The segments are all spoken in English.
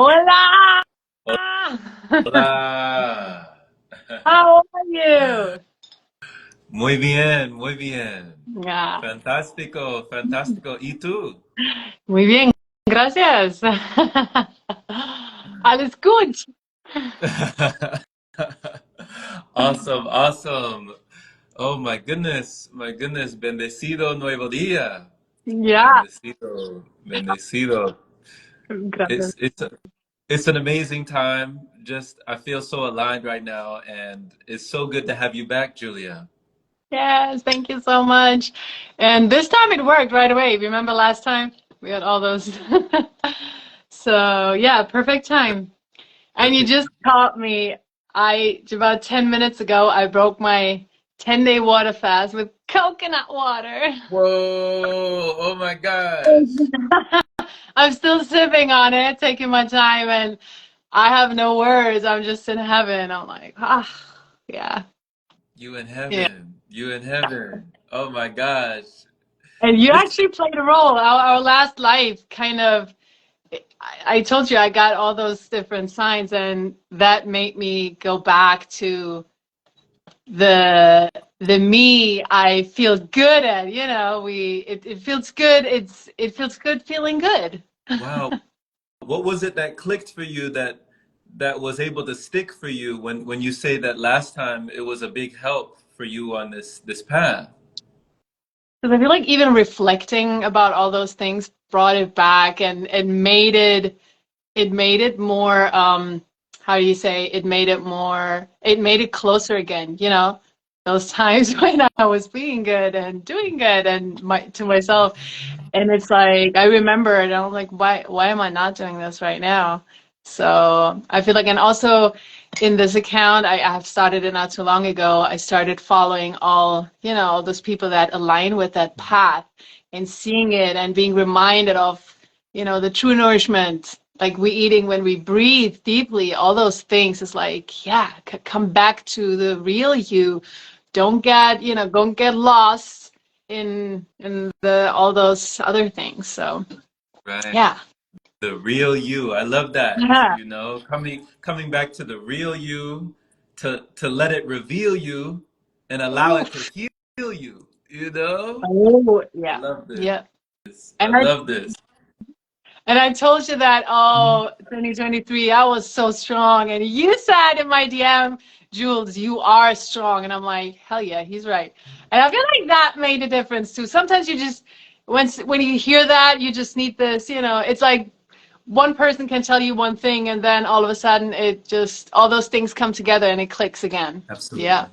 Hola! Hola. How are you? Muy bien, muy bien. Yeah. Fantástico, fantástico. ¿Y tú? Muy bien, gracias. Alles gut. Awesome, awesome. Oh my goodness. Bendecido nuevo día. Yeah, Bendecido, bendecido. gracias. It's an amazing time. Just I feel so aligned right now, and it's so good to have you back, Julia. Yes, thank you so much. And this time it worked right away. Remember last time? We had all those. So, yeah, perfect time. And you Perfect. just caught me. About 10 minutes ago, I broke my 10-day water fast with coconut water. Whoa! Oh my gosh! I'm still sipping on it, taking my time, and I have no words. I'm just in heaven. I'm like, yeah, You in yeah. heaven. You in heaven. Oh my gosh. And you Which actually played a role. Our last life kind of, I told you I got all those different signs, and that made me go back to the me I feel good at. It feels good. It feels good feeling good. wow. What was it that clicked for you that was able to stick for you when you say that last time it was a big help for you on this path? Because I feel like even reflecting about all those things brought it back and made it more how do you say it made it closer again, those times when I was being good and doing good and to myself. And it's like I remember it and I'm like, why am I not doing this right now? So I feel like, and also in this account, I have started it not too long ago. I started following all those people that align with that path and seeing it and being reminded of, the true nourishment, like we eating when we breathe deeply, all those things is like, yeah, come back to the real you. Don't get lost in the all those other things. So, Right. yeah. The real you. I love that. Yeah. Coming back to the real you, to let it reveal you and allow Ooh. it to heal you, you know? Oh, I yeah. love this. Yeah. I And I love this. and I told you that, 2023, I was so strong. And you said in my DM, Jules, you are strong. And I'm like, hell yeah, he's right. And I feel like that made a difference too. Sometimes you just, when you hear that, you just need this, it's like one person can tell you one thing, and then all of a sudden all those things come together and it clicks again. Yeah.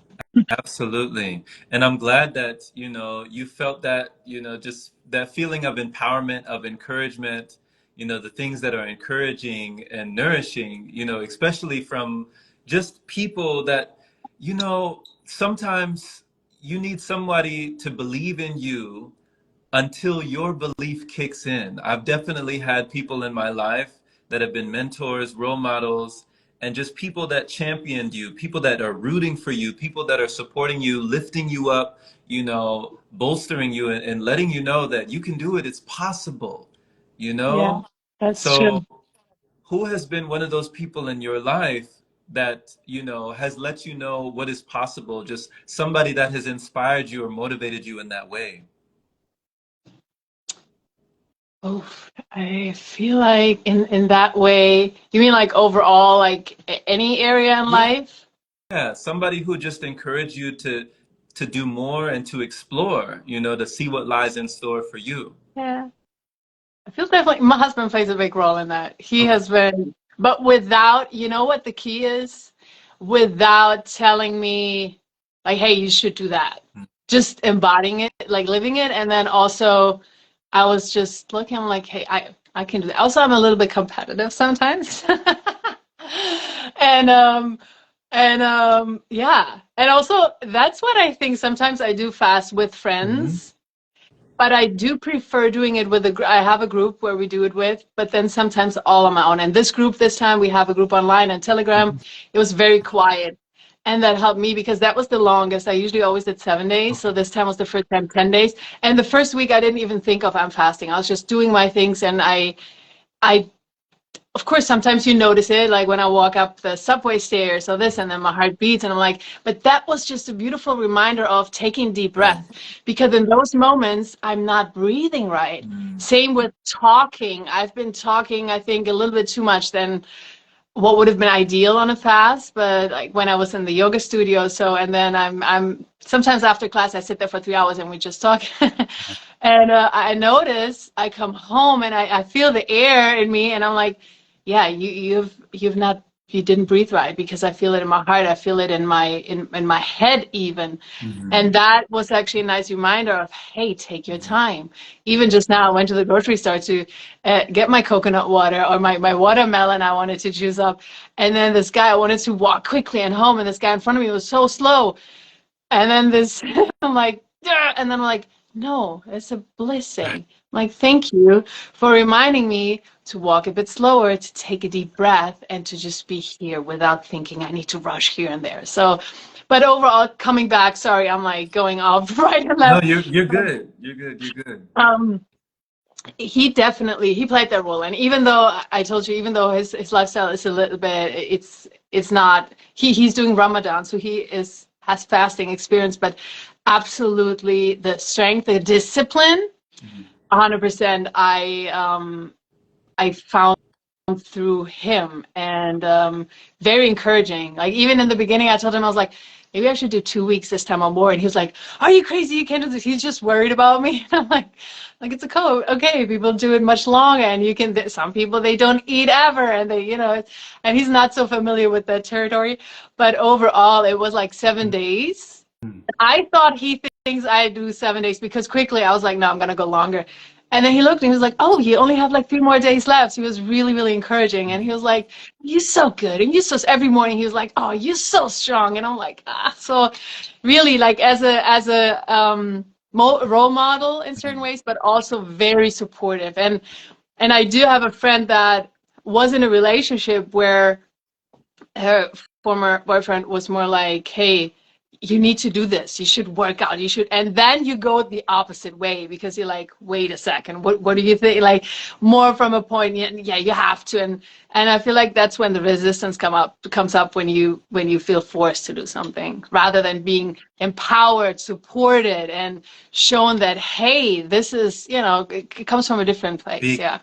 Absolutely. Absolutely. And I'm glad that, you felt that, just that feeling of empowerment, of encouragement, the things that are encouraging and nourishing, especially from just people that, sometimes you need somebody to believe in you until your belief kicks in. I've definitely had people in my life that have been mentors, role models, and just people that championed you, people that are rooting for you, people that are supporting you, lifting you up, bolstering you and letting you know that you can do it. It's possible, you Yeah, know? that's So, true. who has been one of those people in your life that, has let you know what is possible? Just somebody that has inspired you or motivated you in that way. Oh, I feel like in that way, you mean like overall, like any area in Yeah. life? Yeah, somebody who just encouraged you to do more and to explore, to see what lies in store for you. Yeah. I feel definitely my husband plays a big role in that. He Okay. has been, but without, you know what the key is? Without telling me, like, hey, you should do that. Just embodying it, like living it. And then also, I was just looking, I'm like, hey, I can do that. Also, I'm a little bit competitive sometimes. And yeah. And also that's what I think sometimes I do fast with Hmm. friends, but I do prefer doing it with I have a group where we do it with, but then sometimes all on my own. And this group, this time we have a group online on Telegram. It was very quiet. And that helped me because that was the longest. I usually always did 7 days. So Okay. this time was the first time 10 days. And the first week I didn't even think of I'm fasting. I was just doing my things and I of course, sometimes you notice it, like when I walk up the subway stairs or this, and then my heart beats, and I'm like, but that was just a beautiful reminder of taking deep Right. breath, because in those moments, I'm not breathing right. Mm. Same with talking. I've been talking, I think, a little bit too much than what would have been ideal on a fast, but like when I was in the yoga studio. So, and then I'm sometimes after class, I sit there for 3 hours and we just talk. And I notice I come home and I feel the air in me, and I'm like, yeah, you've not, you didn't breathe right, because I feel it in my heart. I feel it in my head even. Mhm. And that was actually a nice reminder of, hey, take your time. Even just now, I went to the grocery store to get my coconut water, or my watermelon I wanted to juice up. And then this guy, I wanted to walk quickly and home, and this guy in front of me was so slow. And then this, I'm like, "Duh," and then I'm like, no, it's a blessing. I'm like, thank you for reminding me to walk a bit slower, to take a deep breath, and to just be here without thinking I need to rush here and there. So, but overall, coming back, sorry, I'm like going off right and No, left. you're good. You're good. You're good. Um, he definitely, he played that role. And even though I told you, even though his lifestyle is a little bit, it's not, he's doing Ramadan, so he has fasting experience, but absolutely the strength, the discipline, Mhm. 100%. I found through him, and very encouraging. Like even in the beginning, I told him, I was like, maybe I should do 2 weeks this time or more. And he was like, are you crazy? You can't do this. He's just worried about me. And I'm like it's a code. Okay, people do it much longer, and you can. Some people, they don't eat ever, and they, and he's not so familiar with that territory. But overall, it was like 7 days. Mhm. I thought he thinks I do 7 days, because quickly I was like, no, I'm gonna go longer. And then he looked and he was like, oh, you only have like 3 more days left. He was really, really encouraging. And he was like, you're so good. And you're so, every morning he was like, oh, you're so strong. And I'm like, ah. So really, like as a role model in certain ways, but also very supportive. And I do have a friend that was in a relationship where her former boyfriend was more like, hey, you need to do this. You should work out. You should. And then you go the opposite way, because you're like, wait a second, what do you think? Like more from a point, yeah, you have to. And I feel like that's when the resistance comes up when you feel forced to do something, rather than being empowered, supported, and shown that, hey, this is, it comes from a different place. Big Yeah.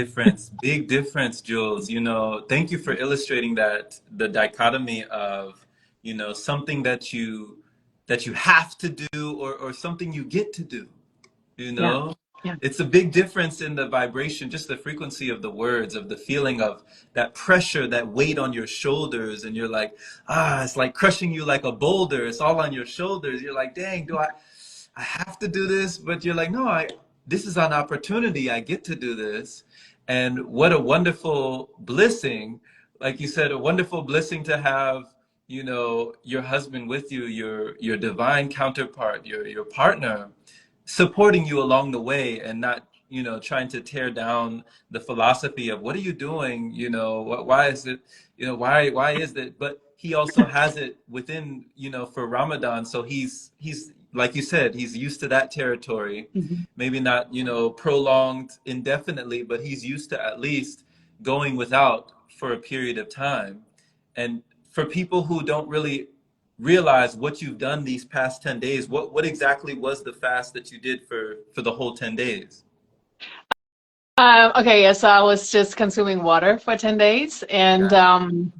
difference. Big difference, Jules. Thank you for illustrating that the dichotomy of, something that you have to do, or something you get to do. You Yeah. know, Yeah. it's a big difference in the vibration, just the frequency of the words, of the feeling of that pressure, that weight on your shoulders. And you're like, it's like crushing you like a boulder. It's all on your shoulders. You're like, dang, I have to do this? But you're like, no, this is an opportunity. I get to do this. And what a wonderful blessing. Like you said, a wonderful blessing to have, your husband with you, your divine counterpart, your partner, supporting you along the way, and not trying to tear down the philosophy of, what are you doing, why is it, why is it. But he also has it within, for Ramadan. So he's like you said, he's used to that territory. Mhm. Maybe not prolonged indefinitely, but he's used to at least going without for a period of time. And for people who don't really realize what you've done these past 10 days, what exactly was the fast that you did for the whole 10 days? Okay, yeah, so I was just consuming water for 10 days, Got it.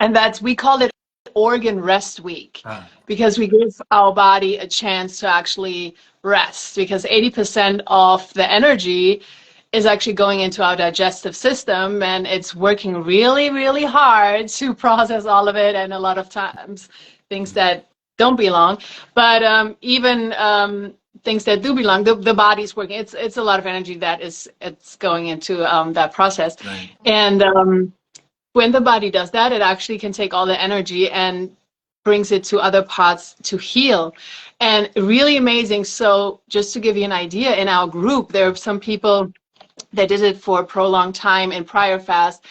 and that's, we called it organ rest week, Ah, because we give our body a chance to actually rest, because 80% of the energy is actually going into our digestive system, and it's working really, really hard to process all of it, and a lot of times things that don't belong. But even things that do belong, the body's working. It's a lot of energy that it's going into that process. right. And when the body does that, it actually can take all the energy and brings it to other parts to heal. And really amazing. So just to give you an idea, in our group, there are some people that did it for a prolonged time in prior fast.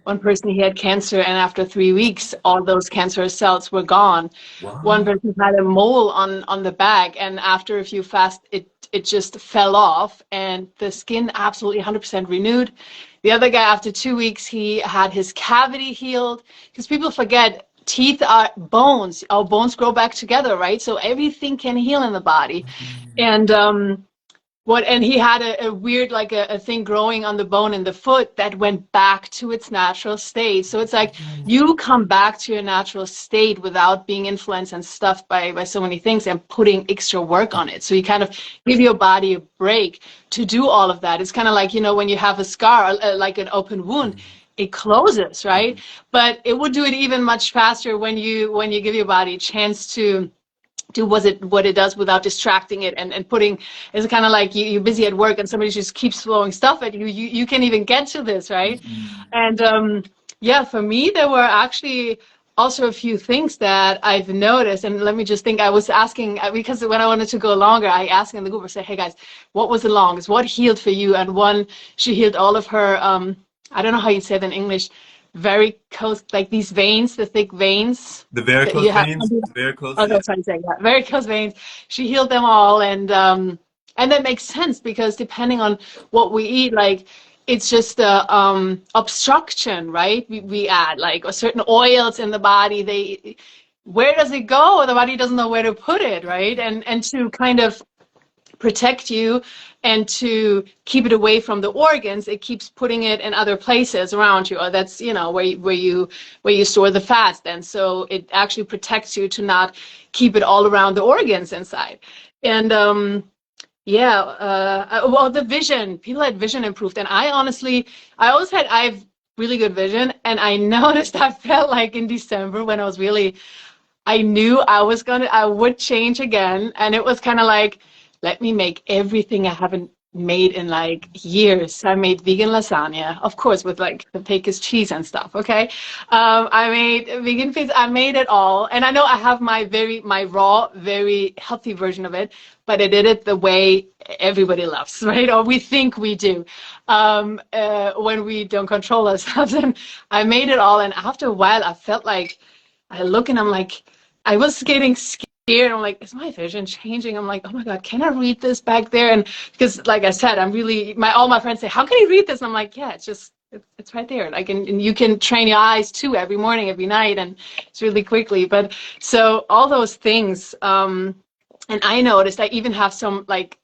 One person, he had cancer, and after 3 weeks, all those cancerous cells were gone. One Wow. person had a mole on the back, and after a few fasts, it just fell off, and the skin absolutely 100% renewed. The other guy, after 2 weeks, he had his cavity healed. Because people forget, teeth are bones. Our bones grow back together, right? So everything can heal in the body. And and he had a weird, like a thing growing on the bone in the foot that went back to its natural state. So it's like you come back to your natural state without being influenced and stuffed by so many things and putting extra work on it. So you kind of give your body a break to do all of that. It's kind of like, when you have a scar, like an open wound, it closes, right? But it would do it even much faster when you give your body a chance to do what it does without distracting it and putting. It's kind of like you're busy at work and somebody just keeps throwing stuff at you. You can't even get to this, right? And yeah, for me there were actually also a few things that I've noticed. And let me just think. I was asking, because when I wanted to go longer, I asked in the group, I said, hey guys, what was the longest? What healed for you? And one, she healed all of her I don't know how you say it in English, varicose, like these veins, the thick veins The that varicose you have. veins, varicose, Oh, yeah. that's what I'm saying. Yeah. Varicose veins. She healed them all, and that makes sense because depending on what we eat, like it's just a obstruction, right? We add like certain oils in the body. Where does it go? The body doesn't know where to put it, right? And to kind of protect you and to keep it away from the organs, it keeps putting it in other places around you. Or that's where you store the fats. Then so it actually protects you to not keep it all around the organs inside. And well, the vision, people had vision improved, and I have really good vision, and I noticed, I felt like in December when I knew I would change again, and it was kind of like, let me make everything I haven't made in like years. I made vegan lasagna, of course, with like the Pecos cheese and stuff. Okay, I made vegan pizza. I made it all, and I know I have my raw, very healthy version of it, but I did it the way everybody loves, right? Or we think we do, when we don't control ourselves. And I made it all, and after a while, I felt like I look and I'm like, I was getting scared. I'm like, is my vision changing? I'm like, oh my God, can I read this back there? And because, like I said, all my friends say, how can you read this? And I'm like, yeah, it's right there. Like, and you can train your eyes too every morning, every night, and it's really quickly. But so all those things, and I noticed I even have some like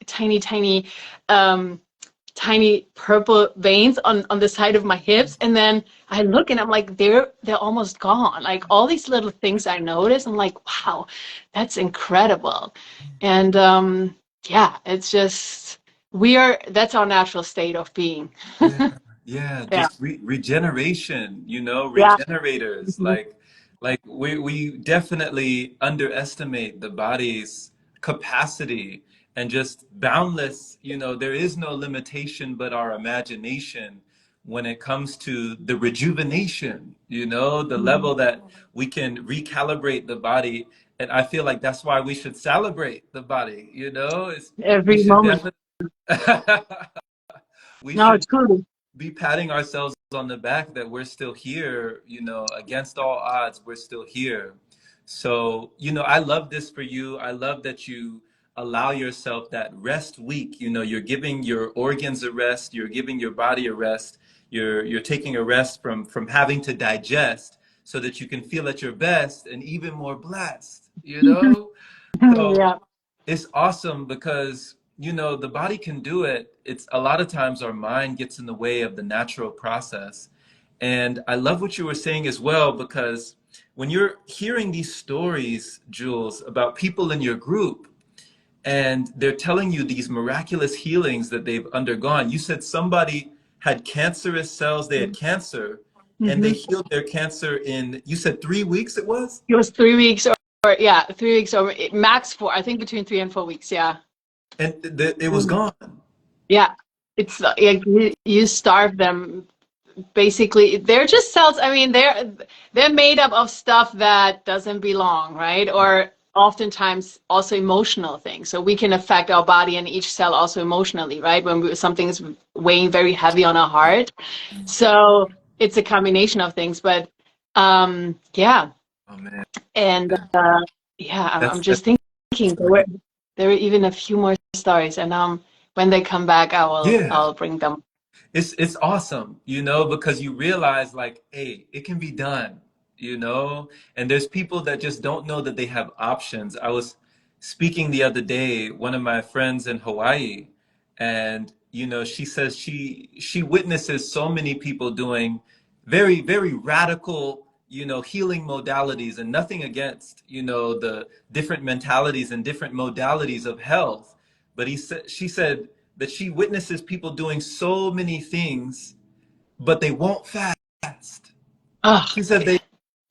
tiny purple veins on the side of my hips, and then I look and I'm like, they're almost gone. Like all these little things I notice, I'm like, wow, that's incredible. And yeah, it's just that's our natural state of being. Yeah, yeah, Yeah. just regeneration, Yeah. regenerators. Mhm. Like we definitely underestimate the body's capacity and just boundless, there is no limitation but our imagination when it comes to the rejuvenation, the level that we can recalibrate the body. And I feel like that's why we should celebrate the body, we Every should moment. definitely we No, should truly. be patting ourselves on the back that we're still here, against all odds, we're still here. So, I love this for you. I love that you allow yourself that rest week. You're giving your organs a rest, you're giving your body a rest, you're taking a rest from having to digest so that you can feel at your best and even more blessed. So Yeah. it's awesome because the body can do it. It's a lot of times our mind gets in the way of the natural process. And I love what you were saying as well, because when you're hearing these stories, Jules, about people in your group and they're telling you these miraculous healings that they've undergone, you said somebody had cancerous cells, they had cancer, and they Hmm. healed their cancer in, you said 3 weeks it was? It was 3 weeks, or yeah, 3 weeks, or max 4. I think between 3 and 4 weeks. Yeah. And it was gone. Yeah, it's like you starve them. Basically, they're just cells. I mean, they're made up of stuff that doesn't belong, right? Or oftentimes also emotional things. So we can affect our body and each cell also emotionally, right? When something's weighing very heavy on our heart. So it's a combination of things. But yeah, Oh man, and yeah, I'm that's just thinking there were even a few more stories, and when they come back, yeah. I'll bring them. It's awesome, you know, because you realize like, hey, it can be done, you know, and there's people that just don't know that they have options. I was speaking the other day, one of my friends in Hawaii, and you know, she says she witnesses so many people doing very, very radical, you know, healing modalities, and nothing against, you know, the different mentalities and different modalities of health. But she said that she witnesses people doing so many things, but they won't fast. Oh, She said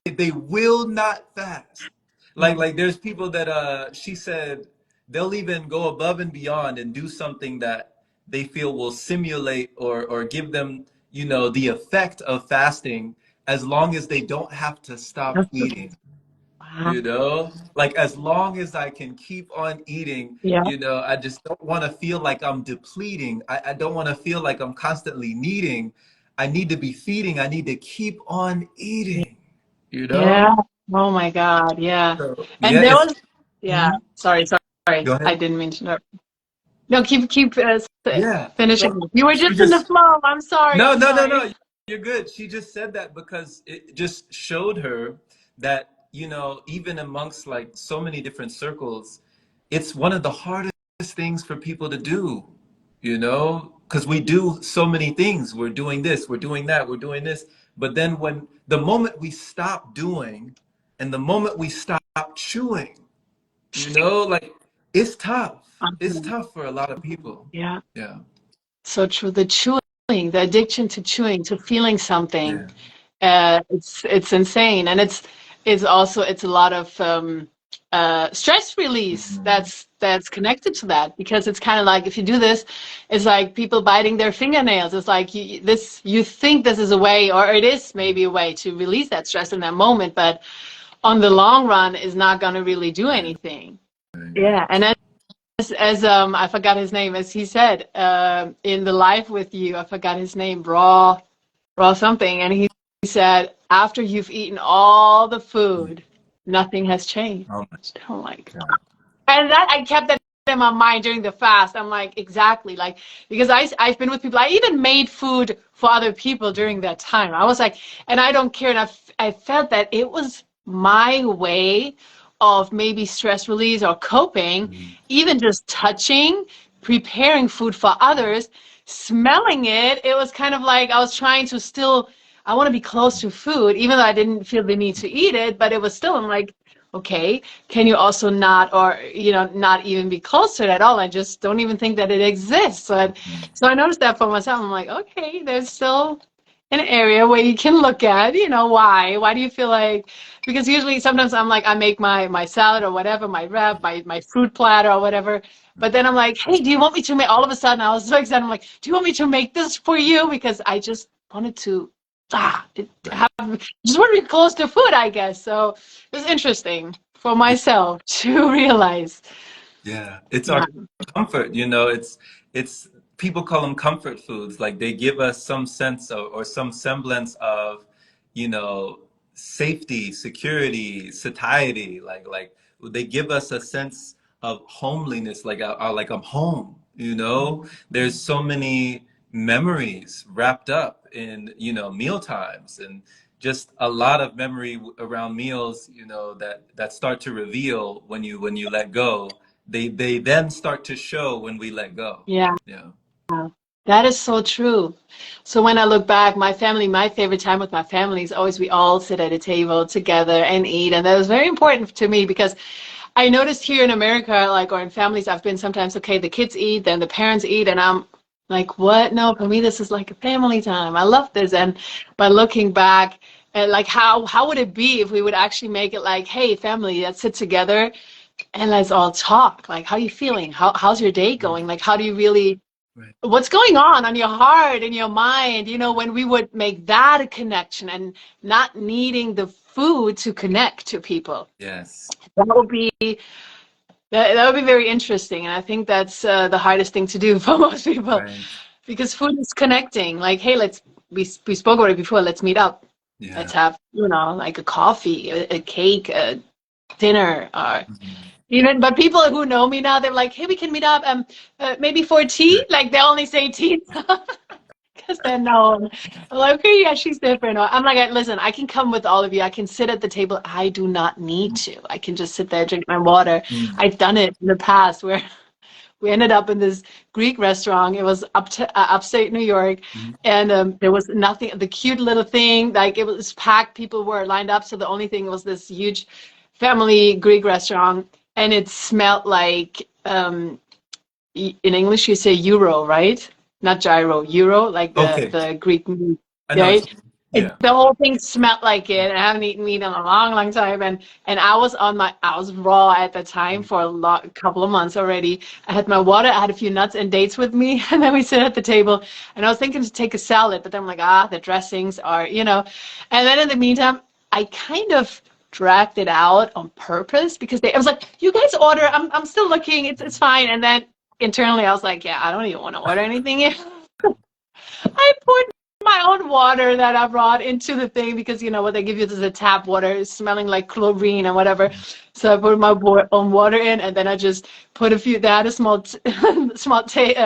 they will not fast. Like there's people that she said they'll even go above and beyond and do something that they feel will simulate or give them, you know, the effect of fasting as long as they don't have to stop eating. wow. You know, like as long as I can keep on eating, Yeah, you know, I just don't want to feel like I'm depleting. I don't want to feel like I'm constantly needing. I need to be feeding. I need to keep on eating, you yeah. know? Oh my God, yeah. So, And yeah, there it's, was, yeah. mhm. Sorry. Go I ahead. didn't mean to interrupt. No, keep Yeah. finishing. So You were she just in the just, flow. I'm sorry. no, I'm no, no, sorry. no. You're good. She just said that because it just showed her that, you know, even amongst like so many different circles, it's one of the hardest things for people to do, you know, because we do so many things. We're doing this, we're doing that, we're doing this. But then when the moment we stop doing and the moment we stop chewing, you know, like it's tough. It's Mhm. tough for a lot of people. Yeah. Yeah. So true. The chewing, the addiction to chewing, to feeling something. Yeah. It's insane, and it's also it's a lot of stress release Mhm. that's connected to that because it's kind of like if you do this, it's like people biting their fingernails. It's like you think this is a way, or it is maybe a way to release that stress in that moment, but on the long run, is not going to really do Right. anything. Right. Yeah, and as I forgot his name, as he said in the live with you, I forgot his name, raw something, and he said after you've eaten all the Yeah. food, nothing has changed. Oh my I'm like, God. and that I kept that in my mind during the fast. I'm like, exactly, like because I've been with people. I even made food for other people during that time. I was like, and I don't care. And I felt that it was my way of maybe stress release or coping, Mhm. even just touching, preparing food for Right. others, smelling it. It was kind of like I was trying to still. I want to be close to food, even though I didn't feel the need to eat it, but it was still, I'm like, okay, can you also not, or not even be close to it at all? I just don't even think that it exists. Mhm. So I noticed that for myself. I'm like, okay, there's still an area where you can look at, why do you feel like, because usually sometimes I'm like, I make my salad or whatever, my wrap, my fruit platter or whatever. But then I'm like, hey, do you want me to make, all of a sudden I was so excited. I'm like, do you want me to make this for you? Because I just wanted to, Right. just want to be close to food, I guess. So it was interesting for Yeah. myself to realize. Yeah. It's our Yeah. comfort, you know, it's people call them comfort foods. Like they give us some sense of or some semblance of, you know, safety, security, satiety. Like they give us a sense of homeliness, like I'm home, you know? There's so many memories wrapped up in, you know, meal times and just a lot of memory around meals, you know, that start to reveal when you let go. They then start to show when we let go. Yeah. Yeah. That is so true. So when I look back, my favorite time with my family is always we all sit at a table together and eat. And that was very important to me because I noticed here in America, like, or in families, I've been sometimes, okay, the kids eat, then the parents eat, and I'm like, what? No, for me, this is like a family time. I love this. And by looking back, and like, how would it be if we would actually make it like, hey, family, let's sit together and let's all talk. Like, how are you feeling? How's your day Right. going? Like, how do you really Right. what's going on your heart and your mind, when we would make that a connection and not needing the food to connect to people. Yes. That would be that would be very interesting, and I think that's the hardest thing to do for most people Right. because food is connecting. Like, hey, we spoke about it before. Let's meet up. Yeah. Let's have like a coffee, a cake, a dinner, or Mhm. but people who know me now, they're like, hey, we can meet up, maybe for tea. Like they only say tea. said no. I'm like, okay, yeah, she's different. I'm like, listen, I can come with all of you. I can sit at the table. I do not need to. I can just sit there, drink my water. Mm, I've done it in the past where we ended up in this Greek restaurant. It was upstate New York, mm. and there was nothing. The cute little thing, like it was packed. People were lined up, so the only thing was this huge family Greek restaurant, and it smelled like in English you say euro, right? Not gyro, euro, like Okay, the Greek meat, I know what right? you mean. It, Yeah. the whole thing smelled like it, and I haven't eaten meat in a long, long time. And I was raw at the time Mm, for couple of months already. I had my water, I had a few nuts and dates with me, and then we sit at the table. And I was thinking to take a salad, but then I'm like, the dressings are, you know. And then in the meantime, I kind of dragged it out on purpose because I was like, you guys order. I'm still looking. It's fine. And then internally, I was like, yeah, I don't even want to order anything. I poured my own water that I brought into the thing because you know what they give you is the tap water, it's smelling like chlorine and whatever. So I put my own water in, and then I just put a few. They had a small, small plate,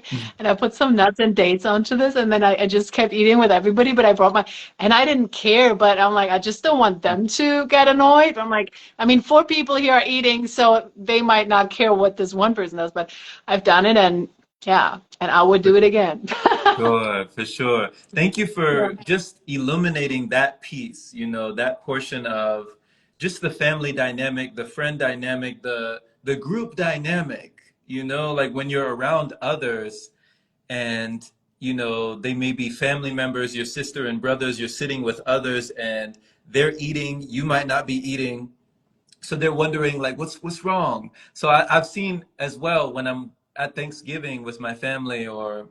mm. and I put some nuts and dates onto this, and then I just kept eating with everybody. But I brought my, and I didn't care. But I'm like, I just don't want them to get annoyed. I'm like, I mean, 4 people here are eating, so they might not care what this one person does. But I've done it, and yeah, and I would do it again. Sure, for sure. Thank you Yeah. for just illuminating that piece, that portion of just the family dynamic, the friend dynamic, the group dynamic, like when you're around others and they may be family members, your sister and brothers, you're sitting with others and they're eating, you might not be eating, so they're wondering like what's wrong. So I've seen as well when I'm at Thanksgiving with my family, or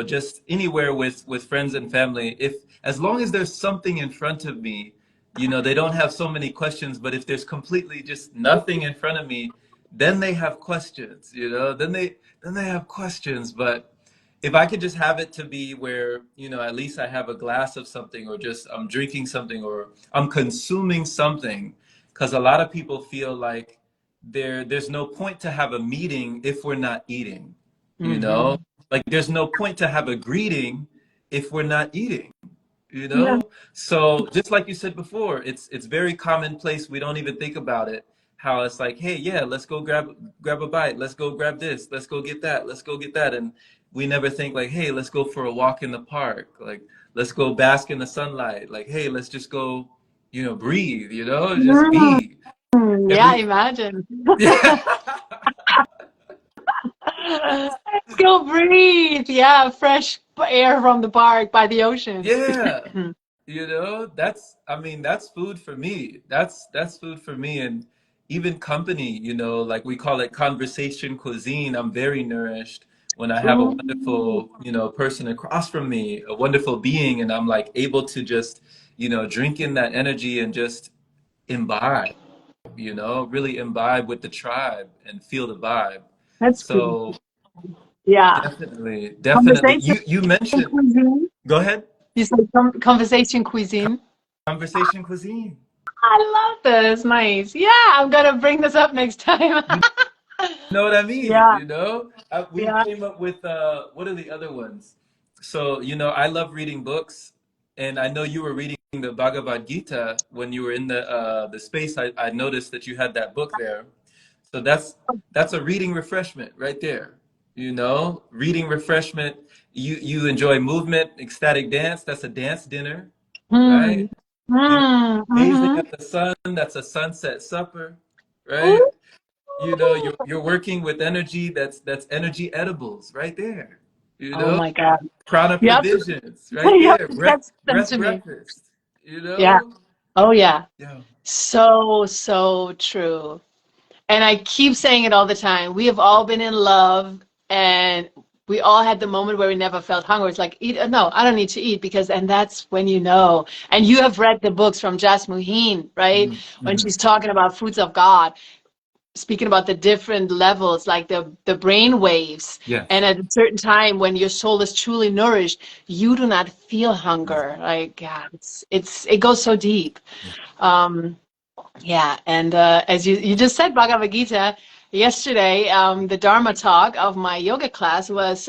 just anywhere with friends and family, if as long as there's something in front of me, they don't have so many questions. But if there's completely just nothing in front of me, then they have questions, then they have questions. But if I could just have it to be where, at least I have a glass of something, or just I'm drinking something, or I'm consuming something, because a lot of people feel like there's no point to have a meeting if we're not eating, you know? Hmm. Like there's no point to have a greeting if we're not eating, you Yeah. know? So just like you said before, it's very commonplace. We don't even think about it. How it's like, hey, yeah, let's go grab a bite. Let's go grab this. Let's go get that. Let's go get that. And we never think like, hey, let's go for a walk in the park. Like, let's go bask in the sunlight. Like, hey, let's just go, breathe, just be. Mm, And yeah, we, imagine. yeah, Let's go breathe. Yeah, fresh air from the park by the ocean. yeah, I mean, that's food for me. That's food for me. And even company, like we call it conversation cuisine. I'm very nourished when I have a Ooh, wonderful, person across from me, a wonderful being, and I'm like able to just, drink in that energy and just imbibe, really imbibe with the tribe and feel the vibe. that's cool. So Yeah. definitely. Conversation You mentioned, cuisine. go ahead. You said conversation cuisine. Conversation cuisine. I love this. Nice. Yeah, I'm gonna bring this up next time. You know what I mean? Yeah, We yeah. came up with what are the other ones? So, I love reading books, and I know you were reading the Bhagavad Gita when you were in the space. I noticed that you had that book there. So that's a reading refreshment right there. Reading refreshment. You enjoy movement, ecstatic dance. That's a dance dinner, Hmm. right? You know, Hmm. Gazing Hmm. at the sun. That's a sunset supper, right? Ooh. You're working with energy. That's energy edibles right there. You Oh know, my God. prana You have to, provisions right you have there. to text them Breath to me. breakfast. Yeah. Oh yeah. Yeah. So, so true. And I keep saying it all the time. We have all been in love, and we all had the moment where we never felt hunger. It's like, eat, no, I don't need to eat because, and that's when you know. And you have read the books from Jasmuheen, right? When Mm-hmm. she's talking about foods of God, speaking about the different levels, like the brain waves. And Yes. at a certain time, when your soul is truly nourished, you do not feel hunger. Like, yeah, it goes so deep. Yeah. Um, yeah, and as you just said, Bhagavad Gita. yesterday, the Dharma talk of my yoga class was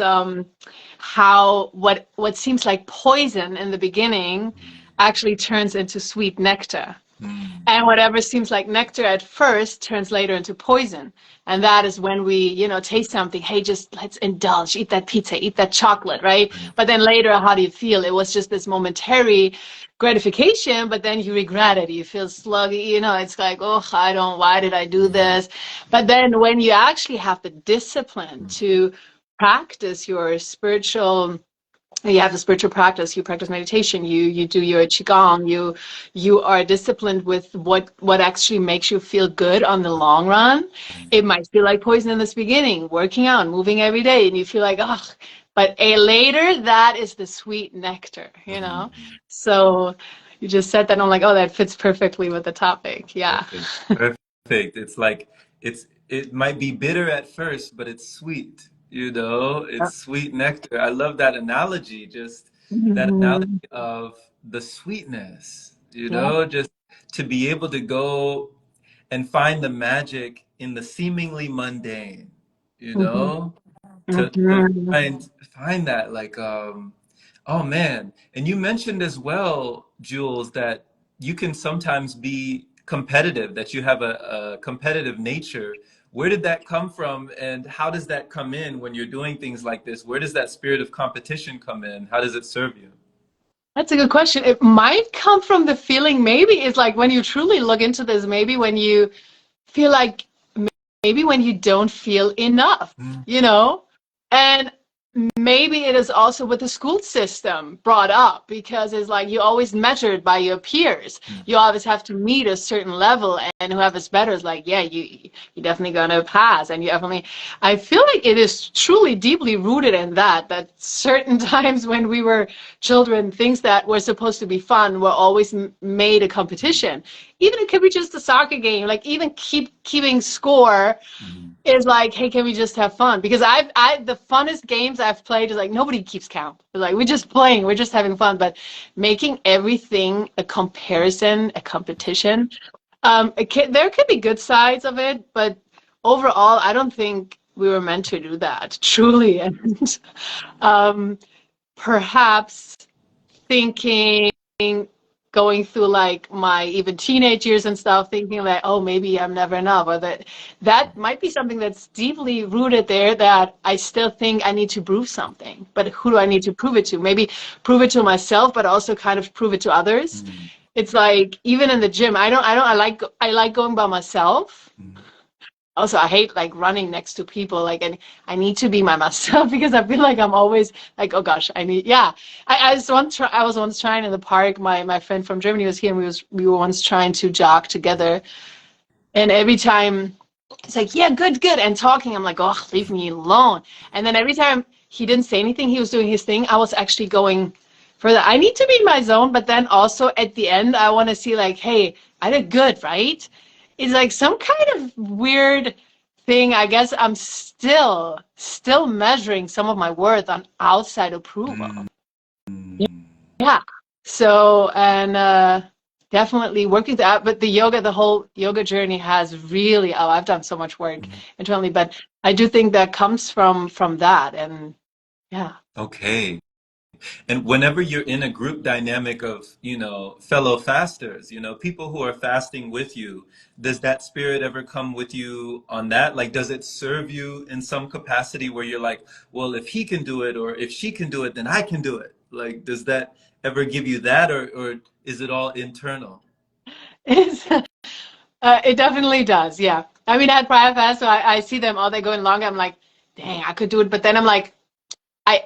how what seems like poison in the beginning actually turns into sweet nectar. Mm. And whatever seems like nectar at first turns later into poison. And that is when we, taste something. Hey, just let's indulge, eat that pizza, eat that chocolate, right? Right. But then later, how do you feel? It was just this momentary gratification, but then you regret it. You feel sluggy, it's like, oh, why did I do Yeah. this? But then when you actually have the discipline Mm. to practice your spiritual, you have the spiritual practice, you practice meditation, you do your qigong, you are disciplined with what actually makes you feel good on the long run. It might feel like poison in this beginning, working out, moving every day, and you feel like, oh, but later that is the sweet nectar, Mm. So you just said that, and I'm like, oh, that fits perfectly with the topic. Yeah. Perfect. Perfect. It's like it might be bitter at first, but it's sweet. It's sweet nectar. I love that analogy, just that analogy Mhm. of the sweetness, Yeah. just to be able to go and find the magic in the seemingly mundane, you Hmm. know? To Hmm. find that like oh man. And you mentioned as well, Jules, that you can sometimes be competitive, that you have a competitive nature. Where did that come from, and how does that come in when you're doing things like this? Where does that spirit of competition come in? How does it serve you? That's a good question. It might come from the feeling, maybe it's like when you truly look into this, maybe when you feel like, maybe when you don't feel enough, Mm, you know? And maybe it is also with the school system brought up because it's like you always measured by your peers. mm, You always have to meet a certain level, and whoever's better is like, yeah, you definitely gonna pass, and you definitely. I feel like it is truly deeply rooted in that certain times when we were children, things that were supposed to be fun were always made a competition. Even it could be just a soccer game, like even keeping score mm, is like, hey, can we just have fun? Because the funnest games I've played is like nobody keeps count. It's like we're just playing, we're just having fun. But making everything a comparison, a competition, there could be good sides of it, but overall, I don't think we were meant to do that, truly. And um, perhaps thinking, going through like my even teenage years and stuff, thinking like, oh, maybe I'm never enough, or that might be something that's deeply rooted there, that I still think I need to prove something. But who do I need to prove it to? Maybe prove it to myself, but also kind of prove it to others. mm, It's like even in the gym, I like going by myself. mm, Also, I hate like running next to people. Like, and I need to be my myself because I feel like I'm always like, oh gosh, yeah. I was once trying in the park. My friend from Germany was here, and we were once trying to jog together. And every time it's like, yeah, good, good, and talking, I'm like, oh, leave me alone. And then every time he didn't say anything, he was doing his thing. I was actually going further. I need to be in my zone, but then also at the end, I want to see like, hey, I did good, right? It's like some kind of weird thing. I guess I'm still measuring some of my worth on outside approval. mm, mm. Yeah. So, and definitely working that, but the whole yoga journey has really, oh, I've done so much work Mm. internally, but I do think that comes from that. And yeah. Okay. And whenever you're in a group dynamic of, fellow fasters, people who are fasting with you, does that spirit ever come with you on that? Like, does it serve you in some capacity where you're like, well, if he can do it or if she can do it, then I can do it? Like, does that ever give you that, or is it all internal? It's, it definitely does. Yeah. I mean, at Prior Fast, so I see them all, they going longer. I'm like, dang, I could do it. But then I'm like, I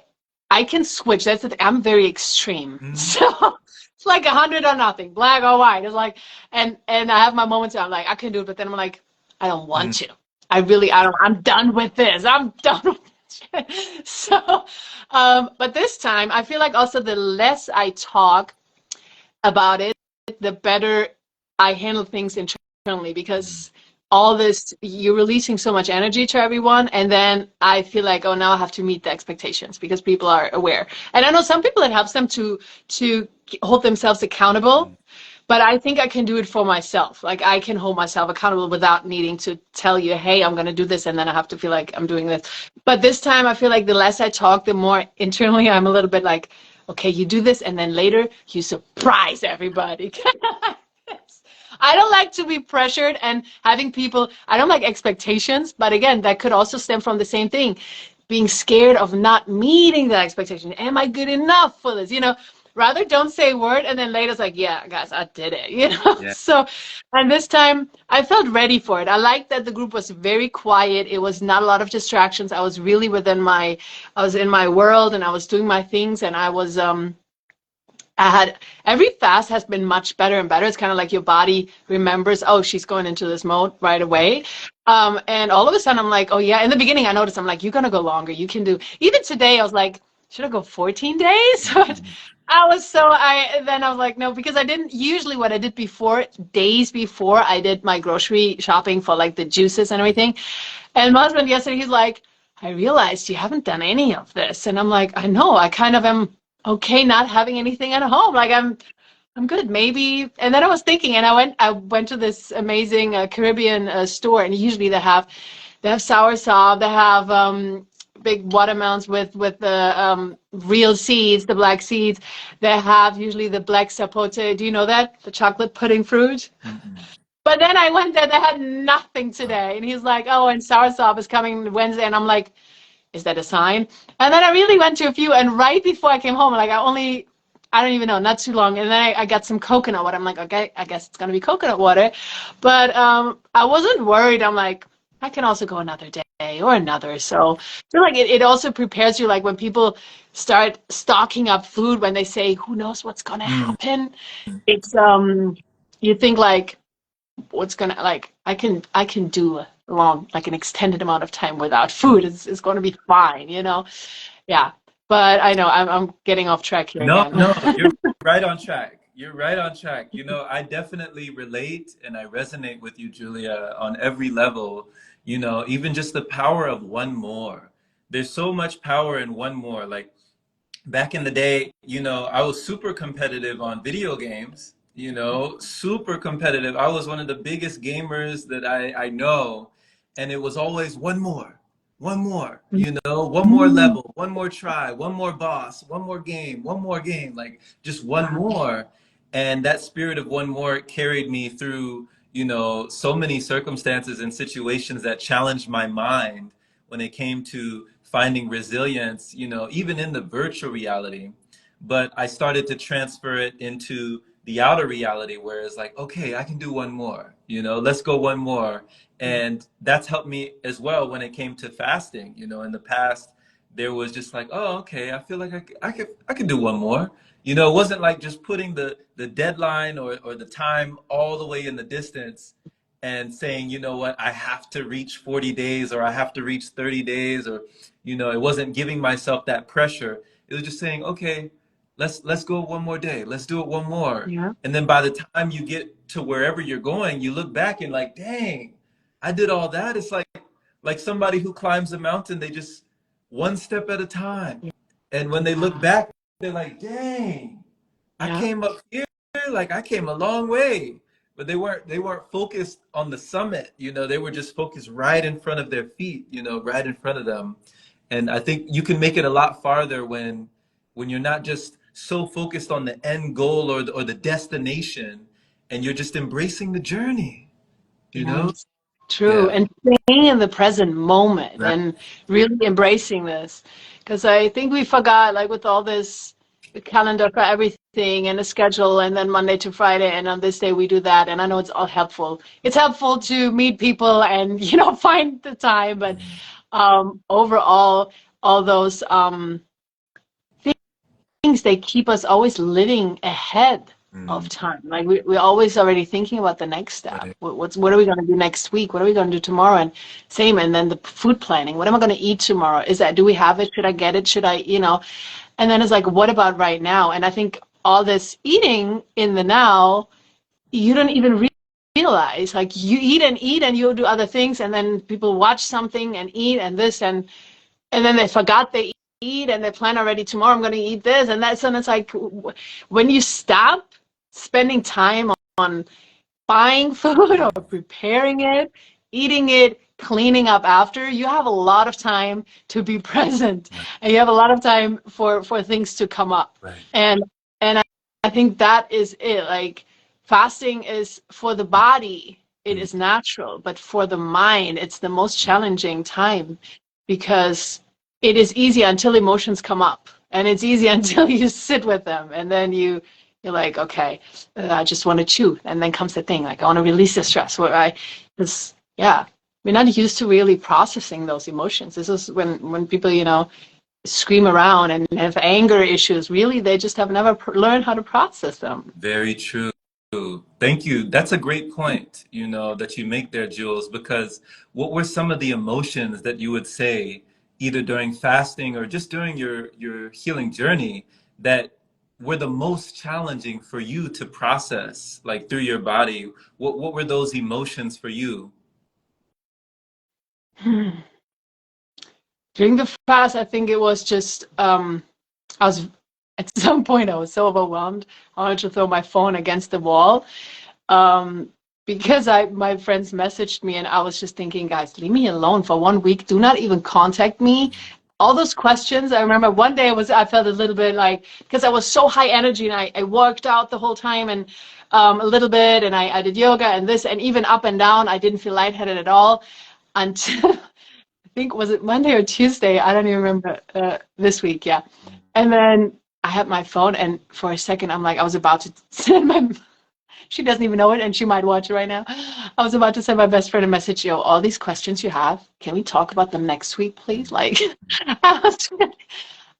I can switch. That's the thing. I'm very extreme. Mm, So it's like 100 or nothing, black or white. It's like, and I have my moments where I'm like, I can do it, but then I'm like, I don't want mm, to. I don't, I'm done with this. I'm done with this. So, but this time I feel like also the less I talk about it, the better I handle things internally, mm, because all this, you're releasing so much energy to everyone, and then I feel like, oh, now I have to meet the expectations because people are aware. And I know some people, it helps them to hold themselves accountable, mm, but I think I can do it for myself. Like I can hold myself accountable without needing to tell you, hey, I'm going to do this. And then I have to feel like I'm doing this. But this time I feel like the less I talk, the more internally I'm a little bit like, okay, you do this. And then later you surprise everybody. I don't like to be pressured and having people, I don't like expectations. But again, that could also stem from the same thing, being scared of not meeting the expectation. Am I good enough for this? Rather don't say a word and then later it's like, yeah, guys, I did it. Yeah. So, and this time I felt ready for it. I liked that the group was very quiet. It was not a lot of distractions. I was really I was in my world and I was doing my things, and I had every fast has been much better and better. It's kind of like your body remembers, oh, she's going into this mode right away. And all of a sudden I'm like, oh yeah. In the beginning I noticed, I'm like, you're gonna go longer. You can do, even today I was like, should I go 14 days? But then I was like, no, because I didn't usually what I did before, days before I did my grocery shopping for like the juices and everything. And my husband yesterday, he's like, I realized you haven't done any of this. And I'm like, I know, I kind of am okay not having anything at home. Like I'm good, maybe. And then I was thinking, and I went to this amazing Caribbean store, and usually they have soursop, they have big watermelons with the real seeds, the black seeds. They have usually the black sapote. Do you know that? The chocolate pudding fruit. Mm-mm. But then I went there, they had nothing today. And he's like, oh, and soursop is coming Wednesday. And I'm like, is that a sign? And then I really went to a few, and right before I came home, like I don't even know, not too long. And then I got some coconut water. I'm like, okay, I guess it's going to be coconut water. But I wasn't worried. I'm like, I can also go another day or another. So I feel like it also prepares you, like when people start stocking up food, when they say, who knows what's going to Mm. happen? It's, you think like, what's gonna, like I can do a long, like an extended amount of time without food. It's going to be fine. Yeah. But I know I'm getting off track here No, again. no, you're right on track. You're right on track. I definitely relate and I resonate with you, Julia, on every level. Even just the power of one more. There's so much power in one more. Like back in the day, I was super competitive on video games, super competitive. I was one of the biggest gamers that I know. And it was always one more, one more level, one more try, one more boss, one more game, like just one more. And that spirit of one more carried me through, so many circumstances and situations that challenged my mind when it came to finding resilience, even in the virtual reality. But I started to transfer it into the outer reality where it's like, okay, I can do one more, let's go one more. And that's helped me as well when it came to fasting. In the past, there was just like, oh, okay, I feel like I could do one more. It wasn't like just putting the deadline or the time all the way in the distance and saying, you know what, I have to reach 40 days or I have to reach 30 days or, it wasn't giving myself that pressure. It was just saying, okay, let's go one more day. Let's do it one more. Yeah. And then by the time you get to wherever you're going, you look back and like, dang, I did all that. It's like somebody who climbs a mountain, they just one step at a time. And when they look back, they're like, dang, I Yeah. came up here, like I came a long way. But they weren't focused on the summit, they were just focused right in front of their feet, right in front of them. And I think you can make it a lot farther when you're not just so focused on the end goal or the destination, and you're just embracing the journey, you know? Yes. True. Yeah. And staying in the present moment Right. and really embracing this. Because I think we forgot, like with all this the calendar for everything and a schedule, and then Monday to Friday, and on this day we do that. And I know it's all helpful. It's helpful to meet people and, find the time. But overall, all those things, they keep us always living ahead of Mm, time. Like we're always already thinking about the next step. right. What are we going to do next week? What are we going to do tomorrow? And same. And then the food planning. What am I going to eat tomorrow? Do we have it? Should I get it? And then it's like, what about right now? And I think all this eating in the now, you don't even realize, like you eat and you do other things. And then people watch something and eat and this, and then they forgot they eat and they plan already tomorrow I'm going to eat this and that's, and it's like when you stop spending time on buying food or preparing it, eating it, cleaning up after, you have a lot of time to be present, Right. and you have a lot of time for things to come up. Right. And I think that is it. Like fasting is for the body, it Mm. is natural, but for the mind, it's the most challenging time because it is easy until emotions come up, and it's easy until you sit with them, and then you're like, okay, I just want to chew, and then comes the thing like I want to release the stress. Where I, this, yeah, we're not used to really processing those emotions. This is when people, scream around and have anger issues. Really, they just have never learned how to process them. Very true. Thank you. That's a great point, that you make there, Jules, because what were some of the emotions that you would say either during fasting or just during your healing journey that were the most challenging for you to process, like through your body? What were those emotions for you? During the fast, I think it was just I was at some point I was so overwhelmed. I wanted to throw my phone against the wall. Um, because my friends messaged me and I was just thinking, guys, leave me alone for 1 week. Do not even contact me. All those questions. I remember one day I felt a little bit like, because I was so high energy and I worked out the whole time and a little bit, and I did yoga and this, and even up and down, I didn't feel lightheaded at all until I think, was it Monday or Tuesday? I don't even remember, this week, yeah. And then I had my phone, and for a second, I'm like, I was about to send my, she doesn't even know it, and she might watch it right now. I was about to send my best friend a message, yo, all these questions you have, can we talk about them next week, please? Like, I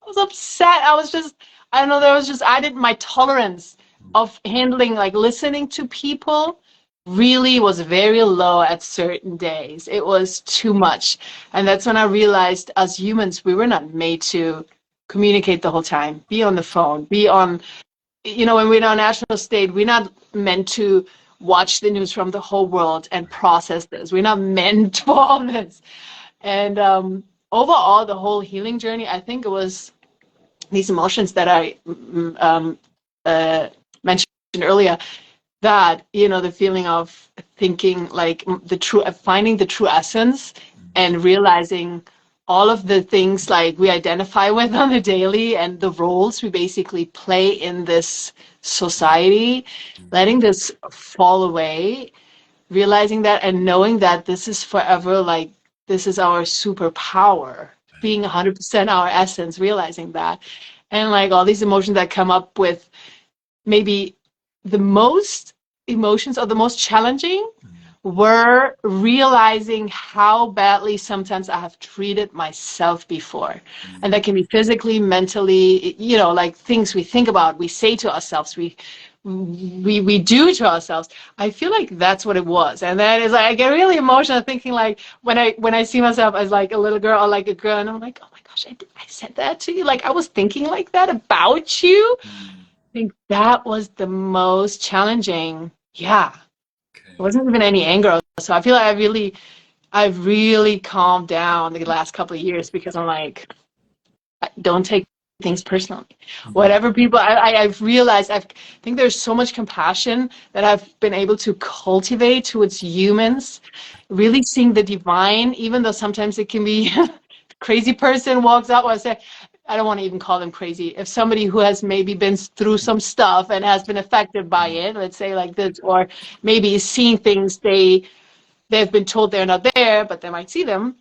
was upset. I was just, I don't know, I didn't, my tolerance of handling, like listening to people really was very low at certain days. It was too much. And that's when I realized as humans, we were not made to communicate the whole time, be on the phone, be on, when we're in our national state, we're not meant to watch the news from the whole world and process this. We're not meant for all this. And overall, the whole healing journey, I think it was these emotions that I uh, mentioned earlier, that the feeling of thinking like the true, finding the true essence, and realizing all of the things like we identify with on the daily and the roles we basically play in this society, letting this fall away, realizing that and knowing that this is forever, like this is our superpower, being 100% our essence, realizing that. And like all these emotions that come up with maybe the most emotions or the most challenging were realizing how badly sometimes I have treated myself before. And that can be physically, mentally, like things we think about, we say to ourselves, we do to ourselves. I feel like that's what it was. And then it's like I get really emotional thinking like when I see myself as like a little girl or like a girl, and I'm like, oh my gosh, I said that to you. Like I was thinking like that about you. I think that was the most challenging. Yeah. Okay. It wasn't even any anger. So I feel like I've really calmed down the last couple of years because I'm like, don't take things personally. Whatever people, I've realized, I think there's so much compassion that I've been able to cultivate towards humans, really seeing the divine, even though sometimes it can be crazy person walks out, or I say, I don't want to even call them crazy. If somebody who has maybe been through some stuff and has been affected by it, let's say like this, or maybe is seeing things they've been told they're not there, but they might see them,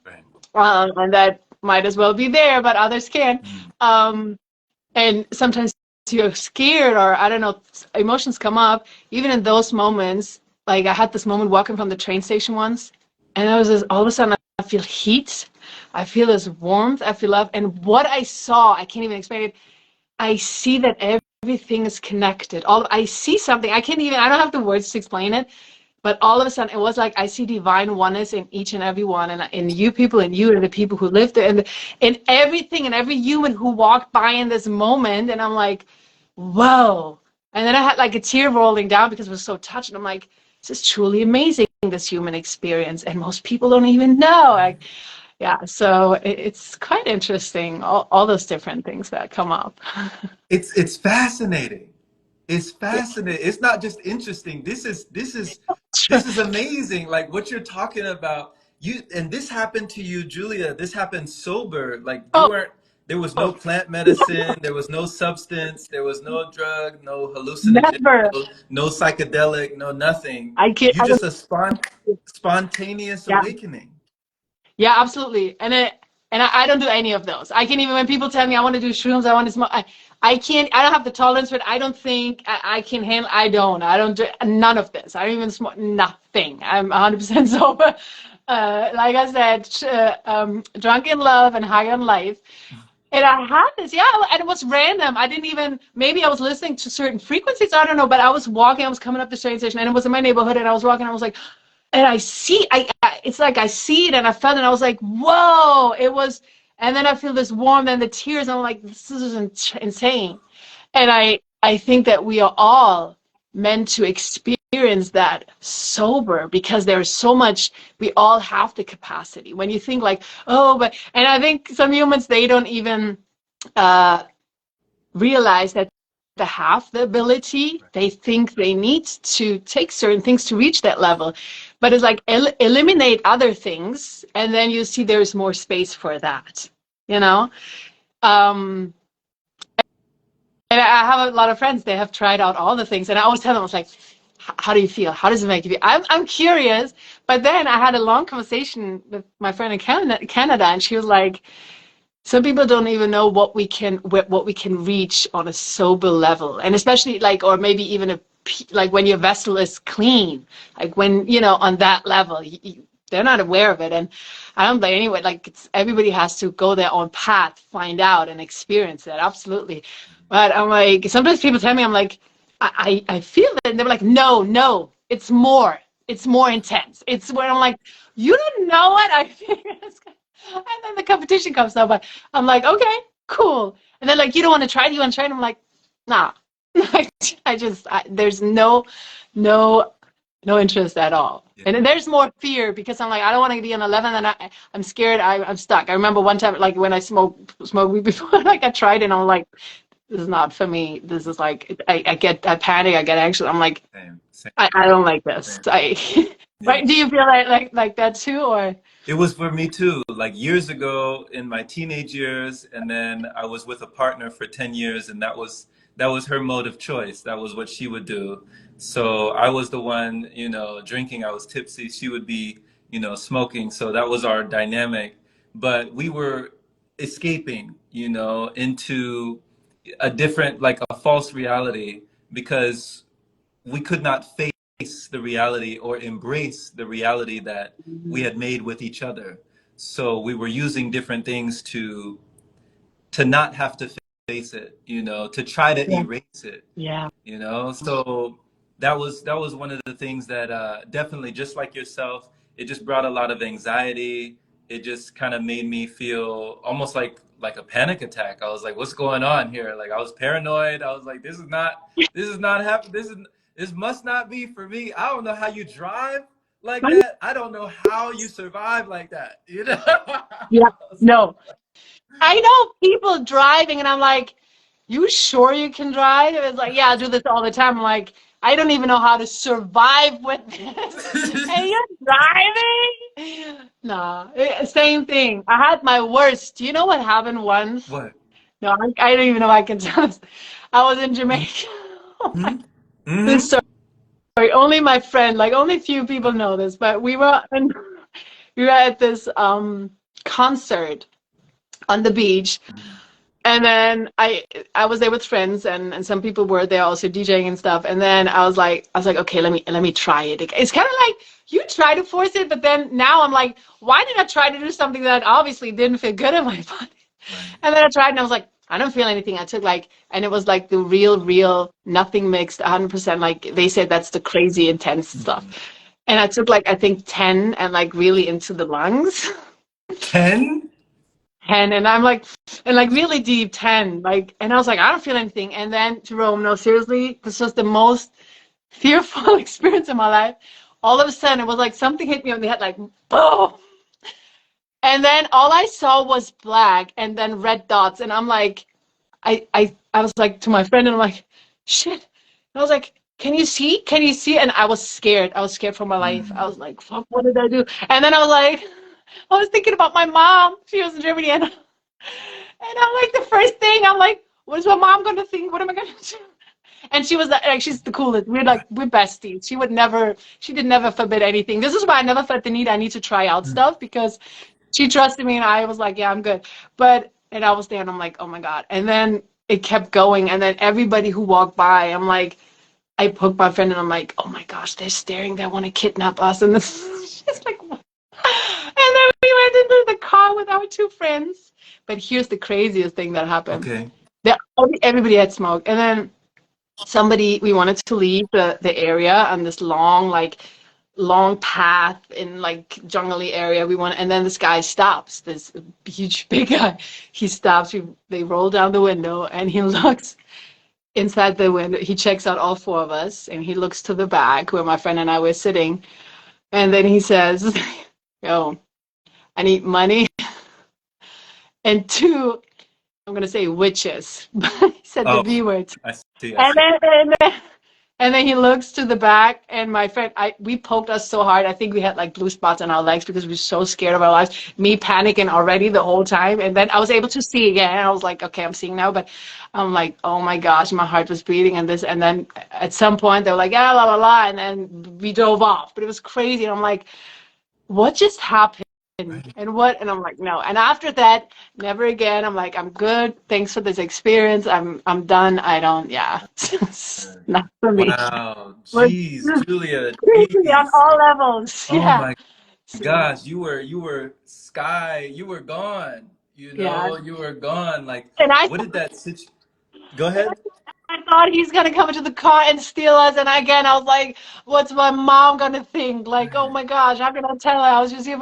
and that might as well be there, but others can't. And sometimes you're scared, or I don't know, emotions come up. Even in those moments, like I had this moment walking from the train station once, and I was just, all of a sudden I feel heat. I feel this warmth. I feel love. And what I saw, I can't even explain it. I see that everything is connected. I see something. I don't have the words to explain it. But all of a sudden, it was like I see divine oneness in each and every one, and in you people, and you, and the people who live there, and in everything, and every human who walked by in this moment. And I'm like, whoa. And then I had like a tear rolling down because I was so touched. And I'm like, this is truly amazing, this human experience. And most people don't even know. Like, yeah, so it's quite interesting, all those different things that come up. It's fascinating. It's fascinating. It's not just interesting. This is amazing. Like what you're talking about. You and this happened to you, Julia. This happened sober. Like you Oh, weren't. There was no oh, plant medicine. There was no substance. There was no drug. No hallucinogen. never. No psychedelic. No nothing. I can't. You I don't. just a spontaneous Yeah. awakening. Yeah, absolutely. I don't do any of those. I can't even when people tell me I want to do shrooms, I want to smoke. I can't. I don't have the tolerance for it. I don't think I can handle. I don't. I don't do none of this. I don't even smoke. Nothing. I'm 100% sober. Like I said, drunk in love and high on life. And I had this, yeah, and it was random. I didn't even, maybe I was listening to certain frequencies, I don't know, but I was walking, I was coming up the train station, and it was in my neighborhood, and I was walking, I was like, and it's like I see it, and I felt it, and I was like, whoa, it was, and then I feel this warmth and the tears, and I'm like, this is insane. And I think that we are all meant to experience that sober because there's so much, we all have the capacity. When you think like, oh, but, and I think some humans, they don't even uh, realize that they have the ability. They think they need to take certain things to reach that level. But it's like eliminate other things, and then you see there's more space for that, you know? Um, And I have a lot of friends, they have tried out all the things. And I always tell them, I was like, how do you feel? How does it make you feel? I'm curious. But then I had a long conversation with my friend in Canada, and she was like, some people don't even know what we can reach on a sober level. And especially like, or maybe even like when your vessel is clean, like when, you know, on that level, they're not aware of it. And I don't think anyway, like everybody has to go their own path, find out and experience that. Absolutely. But I'm like, sometimes people tell me, I'm like, I feel it. And they're like, no, it's more intense. It's where I'm like, you don't know what I feel. And then the competition comes up. But I'm like, okay, cool. And then like, you don't want to try it? You want to try it? I'm like, nah. There's no interest at all. Yeah. And then there's more fear because I'm like, I don't want to be on 11 and I'm scared. I'm stuck. I remember one time, like when I smoked weed before, like I tried it and I'm like, this is not for me. This is like, I panic, I get anxious. I'm like, Same. I don't like this. Yeah. Right? Do you feel like that too, or? It was for me too. Like years ago in my teenage years, and then I was with a partner for 10 years, and that was her mode of choice. That was what she would do. So I was the one, you know, drinking. I was tipsy. She would be, you know, smoking. So that was our dynamic. But we were escaping, you know, into a different, like a false reality because we could not face the reality or embrace the reality that we had made with each other. So we were using different things to not have to face it, you know, to try to Yeah. erase it, Yeah. you know. So that was one of the things that definitely, just like yourself, it just brought a lot of anxiety. It just kind of made me feel almost like a panic attack. I was like, what's going on here? Like I was paranoid. I was like, this is not happening. This must not be for me. I don't know how you drive like that. I don't know how you survive like that. You know? Yeah. No. I know people driving, and I'm like, you sure you can drive? It's like, yeah, I do this all the time. I'm like, I don't even know how to survive with this. And you're driving? No, same thing. I had my worst. Do you know what happened once? What? No, I don't even know if I can tell this. I was in Jamaica. Oh my, Mm-hmm. Mm-hmm. this story, only my friend, like only few people know this, but we were at this concert on the beach. And then I was there with friends and some people were there also DJing and stuff. And then I was like, okay, let me try it. It's kind of like you try to force it, but then now I'm like, why did I try to do something that obviously didn't feel good in my body? Right. And then I tried and I was like, I don't feel anything. I took like, and it was like the real, nothing mixed, 100%. Like they said, that's the crazy intense stuff. And I took like, I think 10 and like really into the lungs. 10? 10 and I'm like, and like really deep 10, like, and I was like, I don't feel anything. And then Jerome, no, seriously, this was the most fearful experience in my life. All of a sudden, it was like something hit me on the head, like, boom. And then all I saw was black and then red dots. And I'm like, I was like to my friend, and I'm like, shit, I was like, can you see? Can you see? And I was scared. I was scared for my life. I Mm. was like, fuck, what did I do? And then I was like, I was thinking about my mom. She was in Germany. And I'm like, the first thing, I'm like, what is my mom going to think? What am I going to do? And she was like, she's the coolest. We're besties. She did never forbid anything. This is why I never felt the need. I need to try out stuff because she trusted me and I was like, yeah, I'm good. And I was there and I'm like, oh my God. And then it kept going. And then everybody who walked by, I'm like, I poked my friend and I'm like, oh my gosh, they're staring. They want to kidnap us. And this, she's like, what? And then we went into the car with our two friends. But here's the craziest thing that happened. Okay. Everybody had smoked. And then we wanted to leave the area on this long, like, long path in like jungly area. And then this guy stops, this huge big guy. He stops. They roll down the window and he looks inside the window. He checks out all four of us and he looks to the back where my friend and I were sitting. And then he says, yo, I need money and two, I'm gonna say witches. He said the Oh, B word. I see. I And see. then he looks to the back, and my friend, we poked us so hard. I think we had like blue spots on our legs because we were so scared of our lives. Me panicking already the whole time, and then I was able to see again. I was like, okay, I'm seeing now, but I'm like, oh my gosh, my heart was beating, and then at some point they were like, yeah, la la la, and then we drove off. But it was crazy, and I'm like, what just happened? Right. And what? And I'm like, no. And after that, never again. I'm like, I'm good. Thanks for this experience. I'm done. I don't. Yeah, it's not for me. Wow. We're Jeez, Julia. crazy on Jeez. all levels. Oh Yeah. my So gosh. You were sky. You were gone. yeah. You were gone. Like, And I what did that Go and ahead. I thought he's gonna come into the car and steal us. And again, I was like, what's my mom gonna think? Like, oh my gosh, how can I tell her I was just here?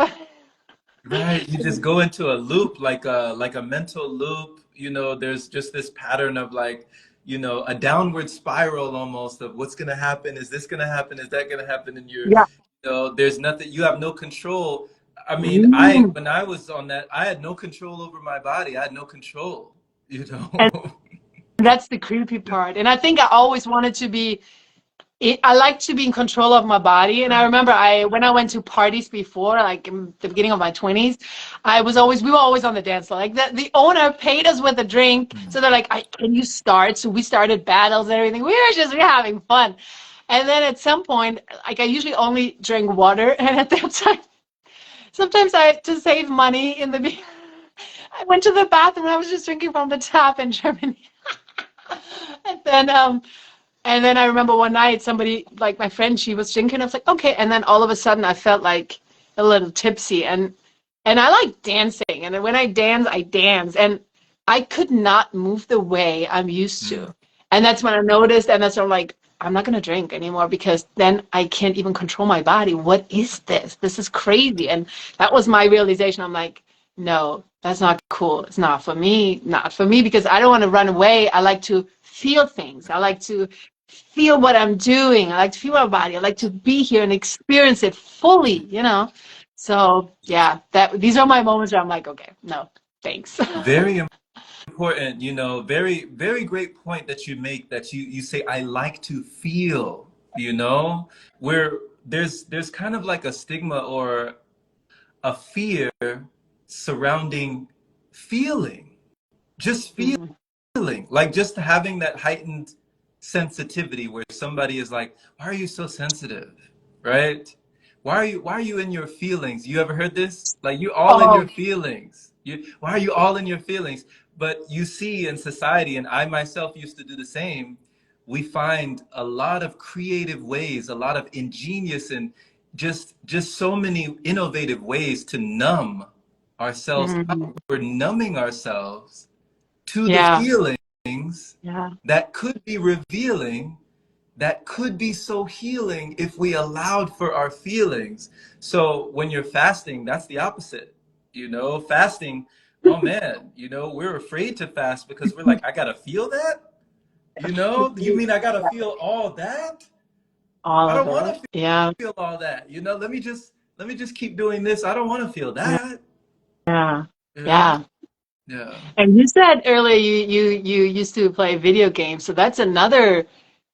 Right, you just go into a loop, like a mental loop. There's just this pattern of like, a downward spiral almost of what's gonna happen. Is this gonna happen? Is that gonna happen? And Yeah. there's nothing. You have no control. I mean, Mm. when I was on that, I had no control over my body. I had no control. You And know. that's the creepy part. And I think I always wanted to be I like to be in control of my body. And I remember when I went to parties before, like in the beginning of my 20s, we were always on the dance floor. Like the owner paid us with a drink. So they're like, can you start? So we started battles and everything. We were having fun. And then at some point, like I usually only drink water. And at that time, sometimes to save money I went to the bathroom and I was just drinking from the tap in Germany. And then, I remember one night somebody, like my friend, she was drinking. I was like, okay. And then all of a sudden I felt like a little tipsy and I like dancing. And when I dance and I could not move the way I'm used Mm. to. And that's when I noticed, and that's when I'm like, I'm not gonna drink anymore because then I can't even control my body. What is this? This is crazy. And that was my realization. I'm like, no, that's not cool. It's not for me. Not for me because I don't want to run away. I like to feel things. I like to feel what I'm doing. I like to feel my body. I like to be here and experience it fully. So yeah, these are my moments where I'm like, okay, no, thanks. Very important, very, very great point that you make that you say, I like to feel, where there's kind of like a stigma or a fear surrounding feeling, just Mhm. feeling, like just having that heightened sensitivity where somebody is like, why are you so sensitive? Right? Why are you in your feelings? You ever heard this? Like you all in Oh, your feelings. Why are you all in your feelings? But you see in society, and I myself used to do the same, we find a lot of creative ways, a lot of ingenious and just so many innovative ways to numb ourselves mhm. out. We're numbing ourselves to the Yeah, feelings yeah. that could be revealing, that could be so healing if we allowed for our feelings. So when you're fasting, that's the opposite. Fasting, oh man, we're afraid to fast because we're like, I gotta feel that? You mean I gotta feel all that? All I of don't want it. to Yeah, feel all that. Let me just keep doing this. I don't want to feel yeah, that. yeah. Yeah. Yeah. Yeah. And you said earlier you used to play video games, so that's another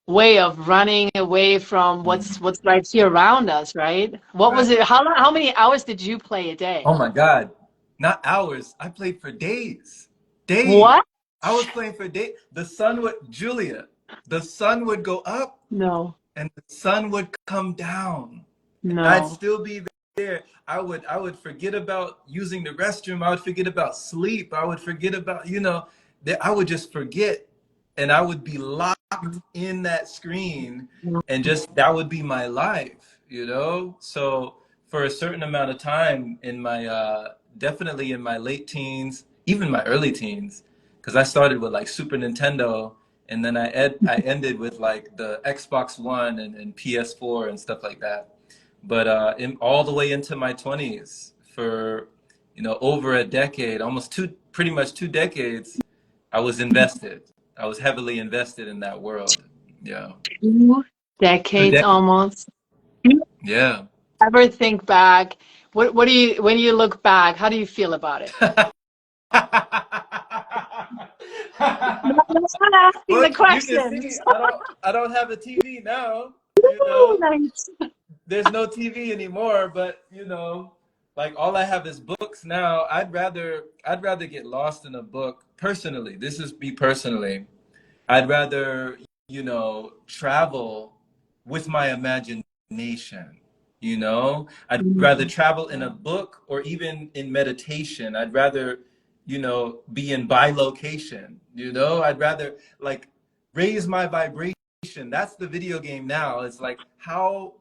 way of running away from Mhm. what's right here around us, right? What Right. was it? How many hours did you play a day? Oh my God. Not hours. I played for days. Days. What? I was playing for days. Julia, the sun would go up No, and the sun would come down. I'd no. still be there. I would forget about using the restroom. I would forget about sleep. I would forget about, that I would just forget and I would be locked in that screen and just that would be my life. So for a certain amount of time in my definitely in my late teens, even my early teens, because I started with like Super Nintendo and then I ended with like the Xbox One and PS4 and stuff like that. But all the way into my 20s for over a decade, almost pretty much 2 decades, I was invested. I was heavily invested in that world. Yeah. 2 decades 2 decades. almost. Do you Yeah. ever think back? What do you, when you look back, how do you feel about it? No, that's not asking Well, the you can see questions. I don't have a TV now, you Oh, know. nice. There's no TV anymore, but like all I have is books now. I'd rather get lost in a book personally. This is me personally. I'd rather, travel with my imagination. I'd rather Mm, travel in a book or even in meditation. I'd rather, be in bilocation. I'd rather like raise my vibration. That's the video game now. It's like how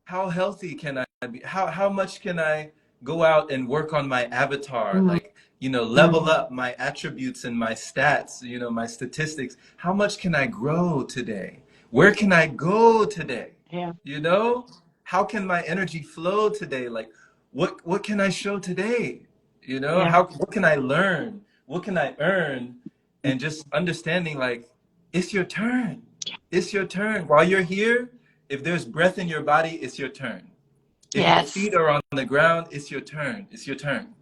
healthy can I be? How much can I go out and work on my avatar? mm, Like, level mm. up my attributes and my stats, my statistics. How much can I grow today? Where can I go today? Yeah, You know? How can my energy flow today? Like, what can I show today? yeah, What can I learn? What can I earn? And just understanding like it's your turn. It's your turn. While you're here, if there's breath in your body, it's your turn. If your yes. feet are on the ground, it's your turn. It's your turn.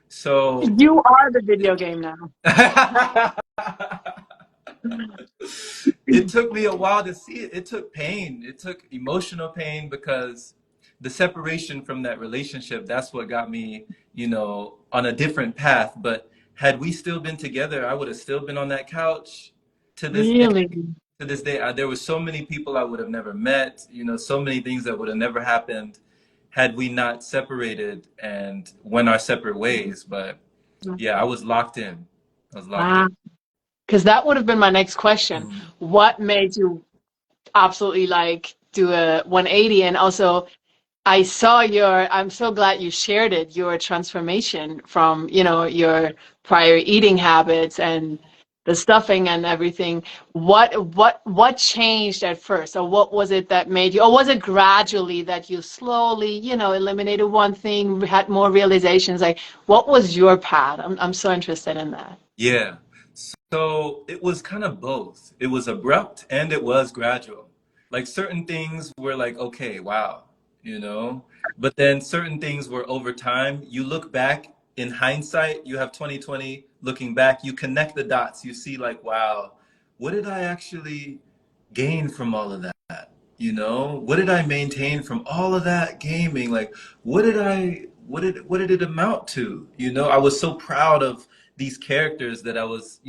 So You are the video game now. it took me a while to see it. It took pain. It took emotional pain because the separation from that relationship, that's what got me, on a different path. But had we still been together, I would have still been on that couch to this day. Really? To this day, there were so many people I would have never met, so many things that would have never happened had we not separated and went our separate ways. But yeah, I was locked in. I was locked in. Wow. Because that would have been my next question. Mhm. What made you absolutely like do a 180? And also, I'm so glad you shared it, your transformation from, your prior eating habits and the stuffing and everything. What changed at first? Or what was it that made you, or was it gradually that you slowly, eliminated one thing, had more realizations? Like, what was your path? I'm so interested in that. Yeah. So it was kind of both. It was abrupt and it was gradual. Like certain things were like, okay, wow, you know, but then certain things were over time. You look back in hindsight, you have 2020 looking back, you connect the dots, you see like, wow, what did I actually gain from all of that? What did I maintain from all of that gaming? Like, what did it amount to? I was so proud of these characters that I was,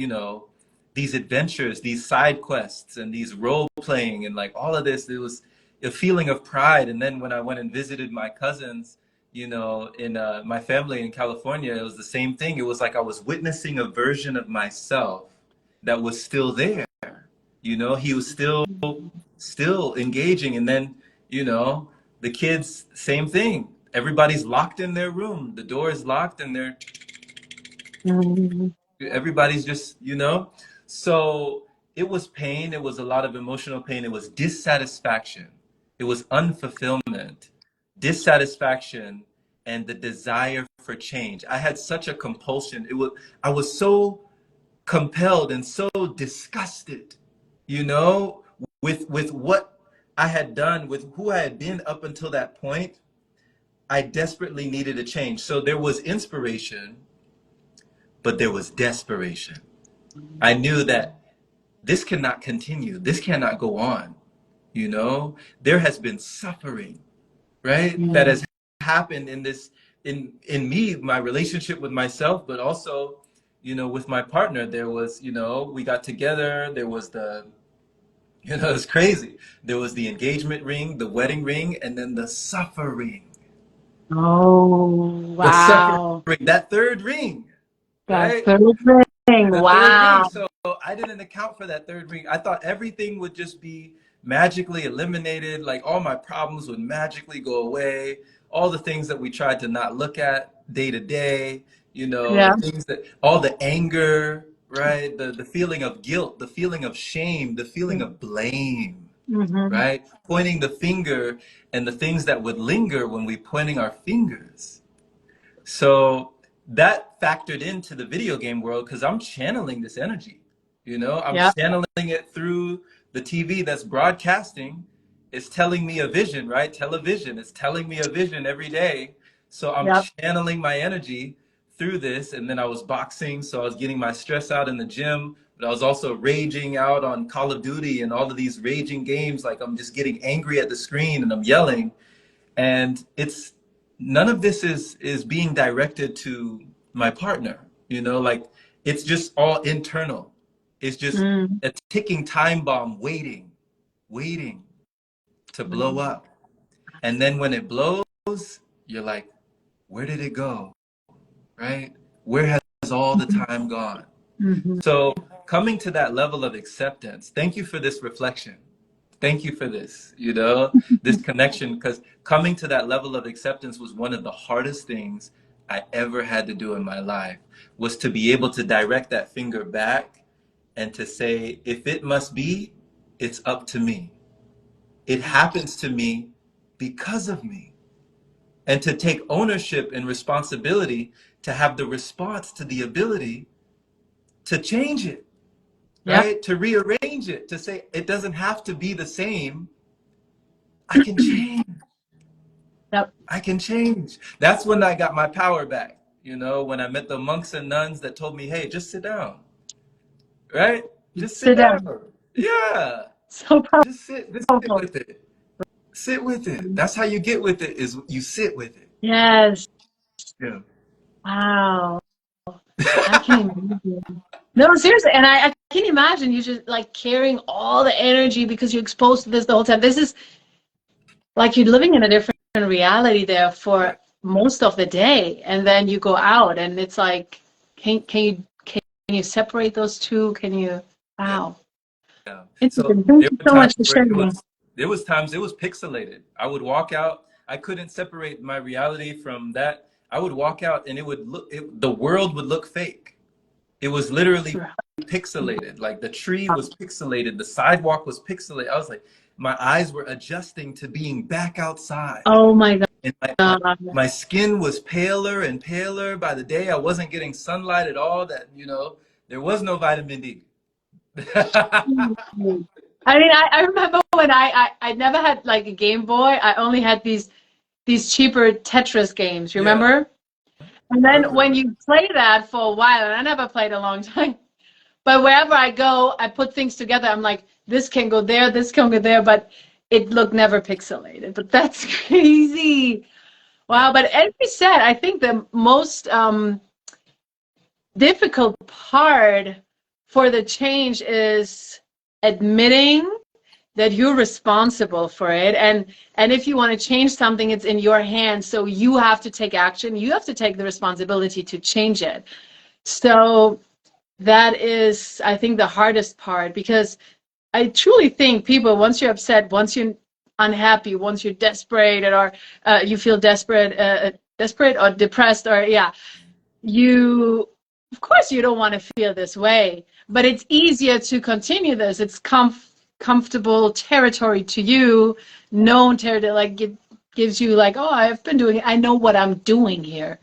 these adventures, these side quests, and these role playing, and like all of this. It was a feeling of pride. And then when I went and visited my cousins, in my family in California, it was the same thing. It was like I was witnessing a version of myself that was still there. He was still engaging. And then, you know, the kids, same thing. Everybody's locked in their room. The door is locked and Mhm. everybody's just, So it was pain. It was a lot of emotional pain. It was dissatisfaction. It was unfulfillment, dissatisfaction, and the desire for change. I had such a compulsion. I was so compelled and so disgusted, you know, with what I had done, with who I had been up until that point. I desperately needed a change. So there was inspiration, but there was desperation. I knew that this cannot continue. This cannot go on. You know, there has been suffering, right? That Mm. has happened in this, in me, my relationship with myself, but also, you know, with my partner. There was, you know, we got together. There was the, you know, it's crazy. There was the engagement ring, the wedding ring, and then the suffering. Oh, The suffering, wow. that third ring, That right? third thing. The third ring. Wow. So I didn't account for that third ring. I thought everything would just be magically eliminated, like all my problems would magically go away. All the things that we tried to not look at day to day, you know, Yeah. the things that, all the anger, right? The feeling of guilt, the feeling of shame, the feeling of blame, Mm-hmm. right? Pointing the finger and the things that would linger when we pointing our fingers. So that factored into the video game world because I'm channeling this energy. You know, I'm Yeah. channeling it through the TV that's broadcasting. It's telling me a vision, right? Television. It's telling me a vision every day. So I'm Yeah. channeling my energy through this. And then I was boxing, so I was getting my stress out in the gym, but I was also raging out on Call of Duty and all of these raging games. Like I'm just getting angry at the screen and I'm yelling. And it's none of this is being directed to my partner, you know, like it's just all internal. It's just Mm. a ticking time bomb waiting to blow up. And then when it blows, you're like, where did it go? Right? Where has all the time gone? Mm-hmm. So coming to that level of acceptance, thank you for this reflection. Thank you for this, you know, this connection, because coming to that level of acceptance was one of the hardest things I ever had to do in my life, was to be able to direct that finger back and to say, if it must be, it's up to me. It happens to me because of me. And to take ownership and responsibility to have the response to the ability to change it, Yeah. right? To rearrange it, to say it doesn't have to be the same. I can change. Yep. I can change. That's when I got my power back. You know, when I met the monks and nuns that told me, hey, just sit down, right? Just sit Sit down. down. Yeah. So Just sit powerful. with it. Sit with it. That's how you get with it, is you sit with it. Yes. Yeah. Wow. I can imagine. No, seriously. And I can imagine you just like carrying all the energy because you're exposed to this the whole time. This is like you're living in a different reality there Yeah. for most of the day. And then you go out and it's like, can you separate those two? Can you, Yeah. wow. Yeah. So Interesting. Thank there you were so times much for where it sharing. was there was times it was pixelated. I would walk out, I couldn't separate my reality from that. I would walk out and it would look the world would look fake. It was literally pixelated. Like the tree was pixelated, the sidewalk was pixelated. I was like, my eyes were adjusting to being back outside. Oh my And God. my skin was paler and paler by the day. I wasn't getting sunlight at all. That, you know, there was no vitamin D. I mean, I remember when I never had like a Game Boy. I only had these cheaper Tetris games, you Yeah, remember? And I then when remember. you play that for a while, and I never played a long time, but wherever I go, I put things together. I'm like, this can go there, this can go there, but it looked never pixelated. But that's crazy. Yeah, Wow. But as we said, I think the most difficult part for the change is admitting that you're responsible for it, and if you want to change something, it's in your hands, so you have to take action, you have to take the responsibility to change it. So that is, I think, the hardest part, because I truly think people, once you're upset, once you're unhappy, once you're desperate, or you feel desperate or depressed, or yeah, you, of course you don't want to feel this way, but it's easier to continue this. It's comfortable territory to you, known territory, like it gives you like, oh, I've been doing it, I know what I'm doing here.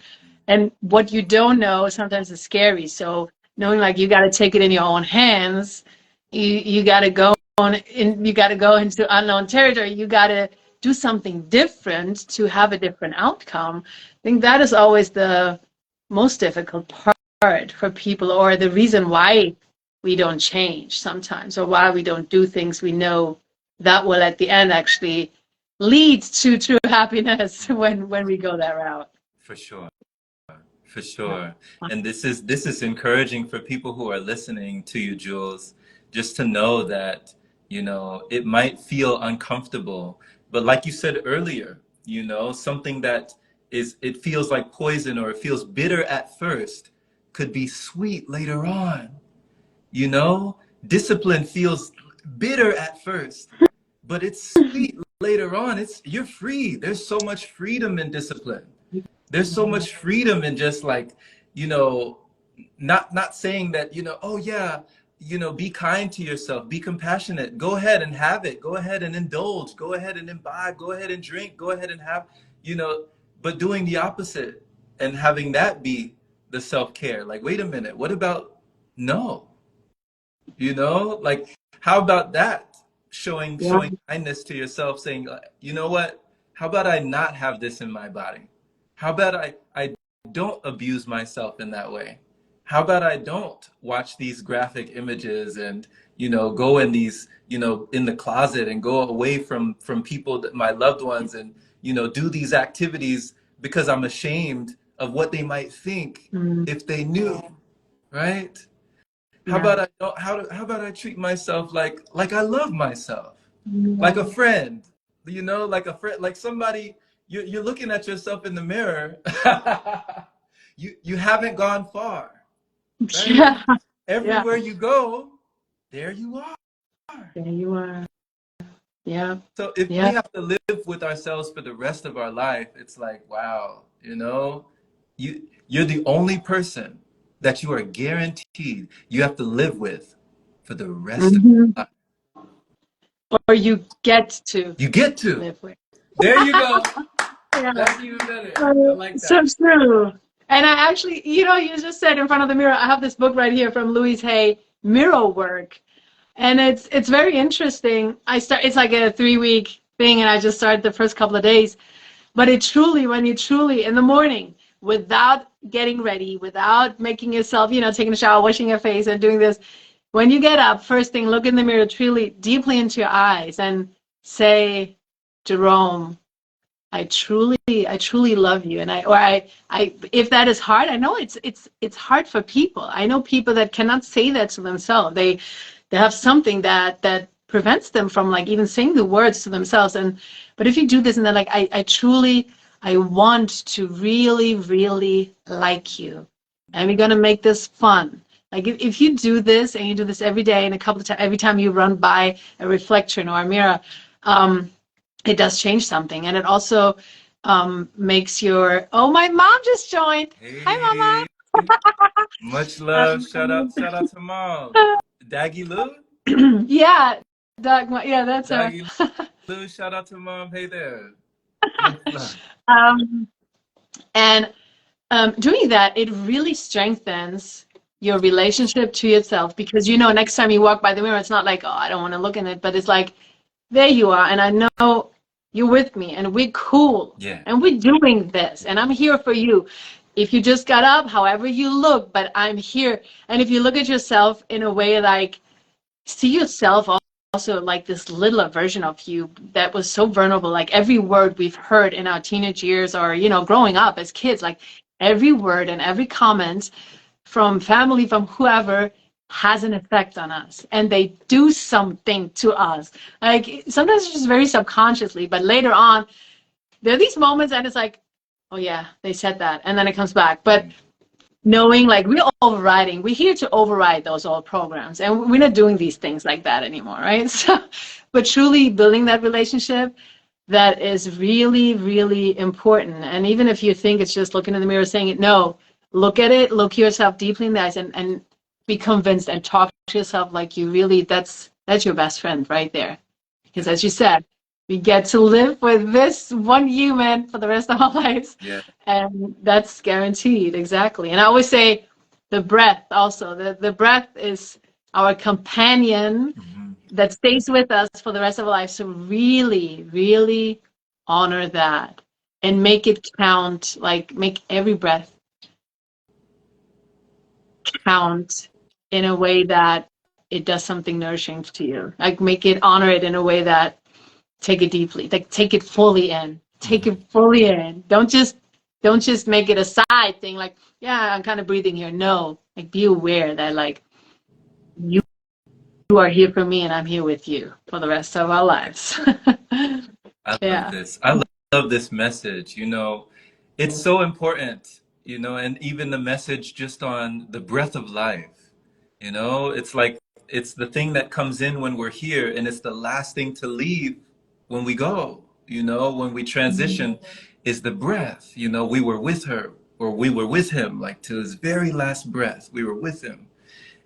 And what you don't know sometimes is scary. So knowing like you got to take it in your own hands, you got to go on in, you got to go into unknown territory, you got to do something different to have a different outcome. I think that is always the most difficult part for people, or the reason why we don't change sometimes, or why we don't do things we know that will at the end actually lead to true happiness when we go that route. For sure. For sure. And this is encouraging for people who are listening to you, Jules, just to know that, it might feel uncomfortable, but like you said earlier, something that it feels like poison or it feels bitter at first could be sweet later on. Discipline feels bitter at first, but it's sweet later on. You're free. There's so much freedom in discipline. There's so much freedom in just like, you know, not saying that, oh yeah, be kind to yourself, be compassionate, go ahead and have it, go ahead and indulge, go ahead and imbibe, go ahead and drink, go ahead and have, but doing the opposite and having that be the self-care. Like, wait a minute, what about no? Like, how about that? Showing kindness to yourself, saying, you know what, how about I not have this in my body? How about I don't abuse myself in that way? How about I don't watch these graphic images and, go in these, in the closet and go away from people, that my loved ones, and, do these activities because I'm ashamed of what they might think if they knew, right? How about I don't, how about I treat myself like I love myself, like a friend, like a friend, like somebody, you're looking at yourself in the mirror. you haven't gone far, right? Yeah. Everywhere you go, there you are. There you are. Yeah. So if we have to live with ourselves for the rest of our life, it's like, wow, you're the only person that you are guaranteed you have to live with for the rest of your life. Or you get to live with. There you go. Yeah. That's even better. I like that. So true. And I actually, you just said in front of the mirror, I have this book right here from Louise Hay, Mirror Work. And it's very interesting. It's like a 3-week thing, and I just started the first couple of days. But when you truly, in the morning, without getting ready, without making yourself, taking a shower, washing your face and doing this, when you get up, first thing, look in the mirror truly deeply into your eyes and say, Jerome, I truly love you. And I if that is hard, I know it's hard for people. I know people that cannot say that to themselves. They have something that prevents them from like even saying the words to themselves. But if you do this and then like I want to really, really like you. And we're gonna make this fun. Like if you do this and you do this every day and a couple of times, every time you run by a reflection or a mirror, it does change something. And it also makes my mom just joined. Hey. Hi, Mama. Much love. Shout out to Mom. Daggy Lou? Yeah, Doug. Yeah, that's Daggy her. Lou, shout out to Mom. Hey there. And doing that, it really strengthens your relationship to yourself, because next time you walk by the mirror, it's not like, oh, I don't want to look in it, but it's like, there you are, and I know you're with me, and we're cool, and we're doing this, and I'm here for you. If you just got up, however you look, but I'm here. And if you look at yourself in a way like, see yourself also like this littler version of you that was so vulnerable, like every word we've heard in our teenage years or, growing up as kids, like every word and every comment from family, from whoever, has an effect on us, and they do something to us. Like sometimes it's just very subconsciously, but later on, there are these moments and it's like, oh yeah, they said that, and then it comes back. But knowing like we're here to override those old programs, and we're not doing these things like that anymore, right? So, but truly building that relationship, that is really, really important. And even if you think it's just looking in the mirror saying it, no, look at it, look yourself deeply in the eyes, and be convinced and talk to yourself like you really, that's your best friend right there. Because as you said, we get to live with this one human for the rest of our lives. Yeah. And that's guaranteed, exactly. And I always say the breath also, the breath is our companion that stays with us for the rest of our life. So really, really honor that and make it count, like make every breath count in a way that it does something nourishing to you. Like make it, honor it in a way that take it deeply, like take it fully in, take Mhm. it fully in. Don't just make it a side thing. Like, yeah, I'm kind of breathing here. No, like be aware that like you are here for me and I'm here with you for the rest of our lives. I love Yeah. this. Love this message. You know, it's so important, you know, and even the message just on the breath of life. You know, it's like it's the thing that comes in when we're here, and it's the last thing to leave when we go. You know, when we transition, is the breath. You know, we were with her or we were with him, like to his very last breath, we were with him.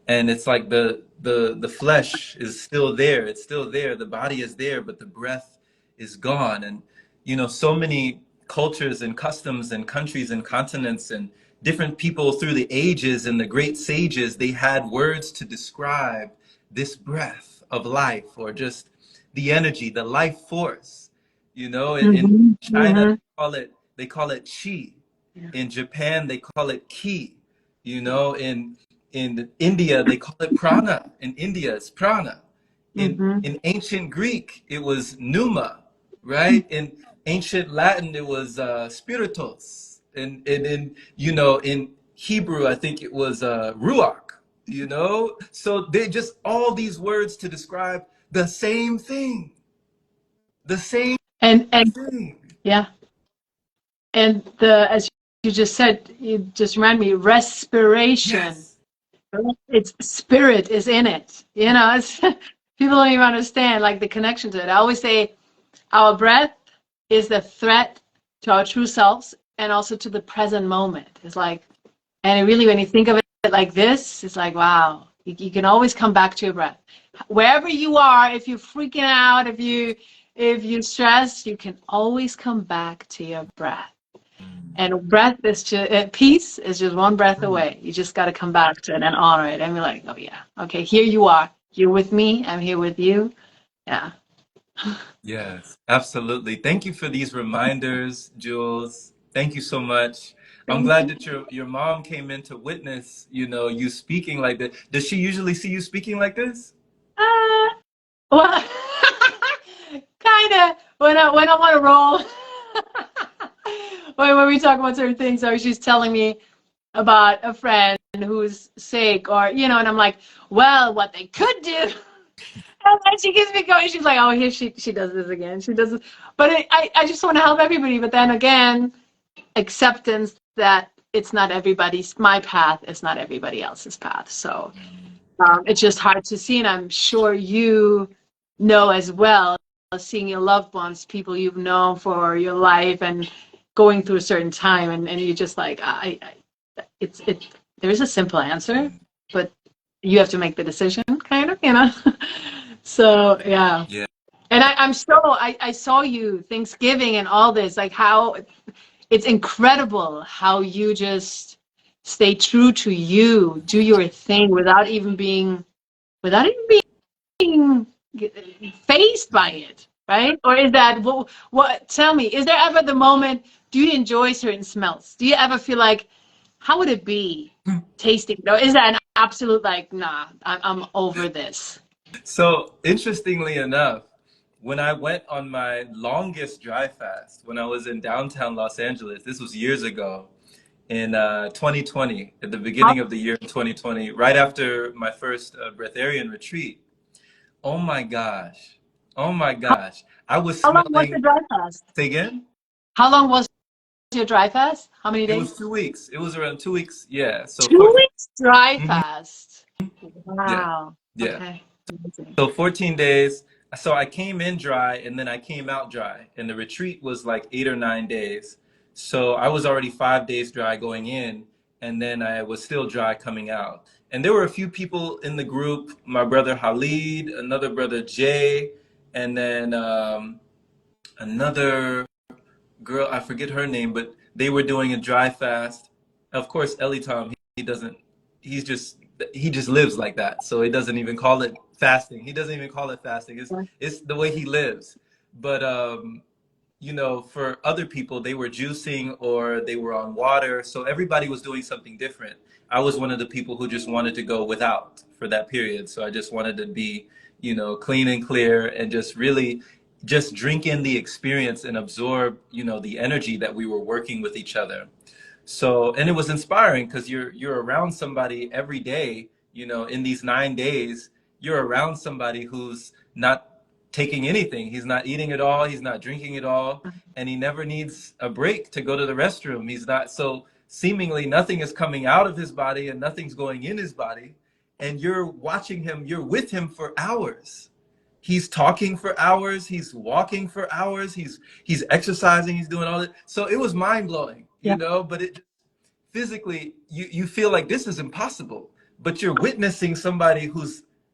And it's like the flesh is still there, it's still there, the body is there, but the breath is gone. And you know, so many cultures and customs and countries and continents and different people through the ages and the great sages, they had words to describe this breath of life, or just the energy, the life force. You know, in Mm-hmm. China Mm-hmm. they call it chi. Yeah. In Japan they call it ki. You know, in India, they call it prana. In India, it's prana. Mm-hmm. In ancient Greek, it was pneuma, right? In ancient Latin, it was spiritus. And in, you know, in Hebrew, I think it was ruach, you know? So they just all these words to describe the same thing, the same And thing. yeah. And the, as you just said, you just remind me, respiration. Yes. It's spirit is in it. You know, it's people don't even understand like the connection to it. I always say our breath is the threat to our true selves and also to the present moment. It's like, and it really, when you think of it like this, it's like, wow, you can always come back to your breath. Wherever you are, if you're freaking out, if you stress, you can always come back to your breath. And breath is just peace is just one breath Mm. away. You just got to come back to it and honor it and be like, oh yeah, okay, here you are. You're with me. I'm here with you. Yeah. Yes, absolutely. Thank you for these reminders, Jules. Thank you so much. I'm Thank glad you. that your mom came in to witness, you know, you speaking like this. Does she usually see you speaking like this? Uh, well, kind of when I want to roll. when we talk about certain things, or she's telling me about a friend who's sick, or and I'm like, well, what they could do. And then she keeps me going. She's like, oh, here she does this again. She does this. But I just want to help everybody. But then again, acceptance that it's not everybody's, my path is not everybody else's path. So it's just hard to see. And I'm sure you know as well, seeing your loved ones, people you've known for your life and going through a certain time. And you're just like, there is a simple answer, but you have to make the decision kind of. So yeah. Yeah. And I saw you Thanksgiving and all this, like how it's incredible how you just stay true to you, do your thing without even being faced by it, right? Or is that what tell me, is there ever the moment, do you enjoy certain smells? Do you ever feel like, how would it be tasting? Or is that an absolute like, nah, I'm over this? So interestingly enough, when I went on my longest dry fast, when I was in downtown Los Angeles, this was years ago, in 2020, at the How, beginning of the year in 2020, right after my first breatharian retreat. Oh my gosh. Oh my how, gosh. I was how long was the smelling, dry fast? say again? How long was your dry fast? How many It was days? 2 weeks. It was around 2 weeks. Yeah. So 2 weeks dry mhm, fast. yeah. Wow. Yeah. Okay. Amazing. So 14 days. So I came in dry and then I came out dry. And the retreat was like 8 or 9 days. So I was already 5 days dry going in, and then I was still dry coming out. And there were a few people in the group, my brother Khalid, another brother Jay, and then another girl, I forget her name, but they were doing a dry fast. Of course, Ellie Tom, he doesn't, he's just, he just lives like that. So he doesn't even call it fasting. He doesn't even call it fasting. It's the way he lives. But for other people, they were juicing or they were on water. So everybody was doing something different. I was one of the people who just wanted to go without for that period. So I just wanted to be, clean and clear and just really just drink in the experience and absorb, the energy that we were working with each other. So, and it was inspiring because you're around somebody every day, in these 9 days, you're around somebody who's not taking anything. He's not eating at all, he's not drinking at all, and he never needs a break to go to the restroom. He's not, so seemingly nothing is coming out of his body and nothing's going in his body. And you're watching him, you're with him for hours. He's talking for hours, he's walking for hours, he's exercising, he's doing all that. So it was mind blowing, Yeah. but it physically you feel like this is impossible, but you're witnessing somebody who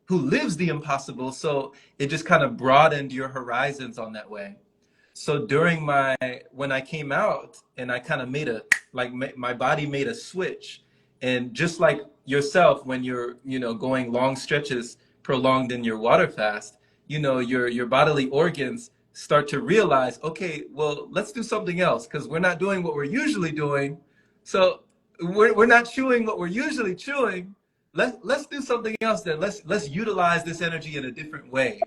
lives the impossible. So it just kind of broadened your horizons on that way. So when I came out and I kind of my body made a switch. And just like yourself, when you're, going long stretches prolonged in your water fast, your bodily organs start to realize, okay, well, let's do something else because we're not doing what we're usually doing. So we're not chewing what we're usually chewing. Let's do something else then. Let's utilize this energy in a different way.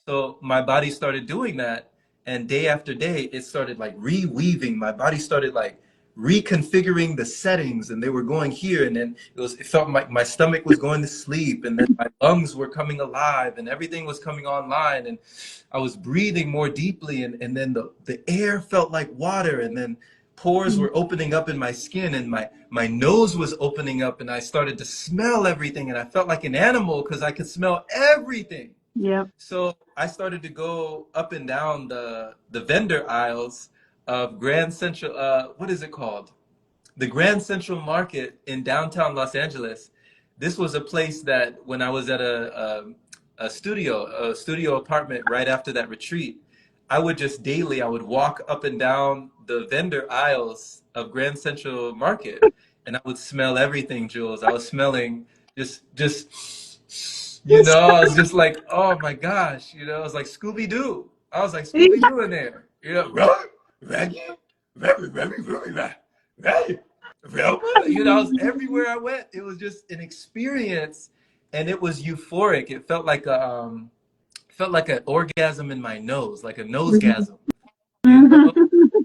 So my body started doing that, and day after day, it started like reweaving. My body started like reconfiguring the settings, and they were going here, and then it felt like my stomach was going to sleep, and then my lungs were coming alive, and everything was coming online, and I was breathing more deeply, and then the air felt like water, and then pores were opening up in my skin, and my nose was opening up, and I started to smell everything, and I felt like an animal because I could smell everything. Yeah. So I started to go up and down the vendor aisles of Grand Central, what is it called? The Grand Central Market in downtown Los Angeles. This was a place that when I was at a studio apartment right after that retreat, I would just daily, I would walk up and down the vendor aisles of Grand Central Market, and I would smell everything, Jules. I was smelling I was just like, oh my gosh, I was like Scooby-Doo. I was like Scooby-Doo in there, Reggie, Reggie, I was everywhere I went. It was just an experience, and it was euphoric. It felt like an orgasm in my nose, like a nosegasm,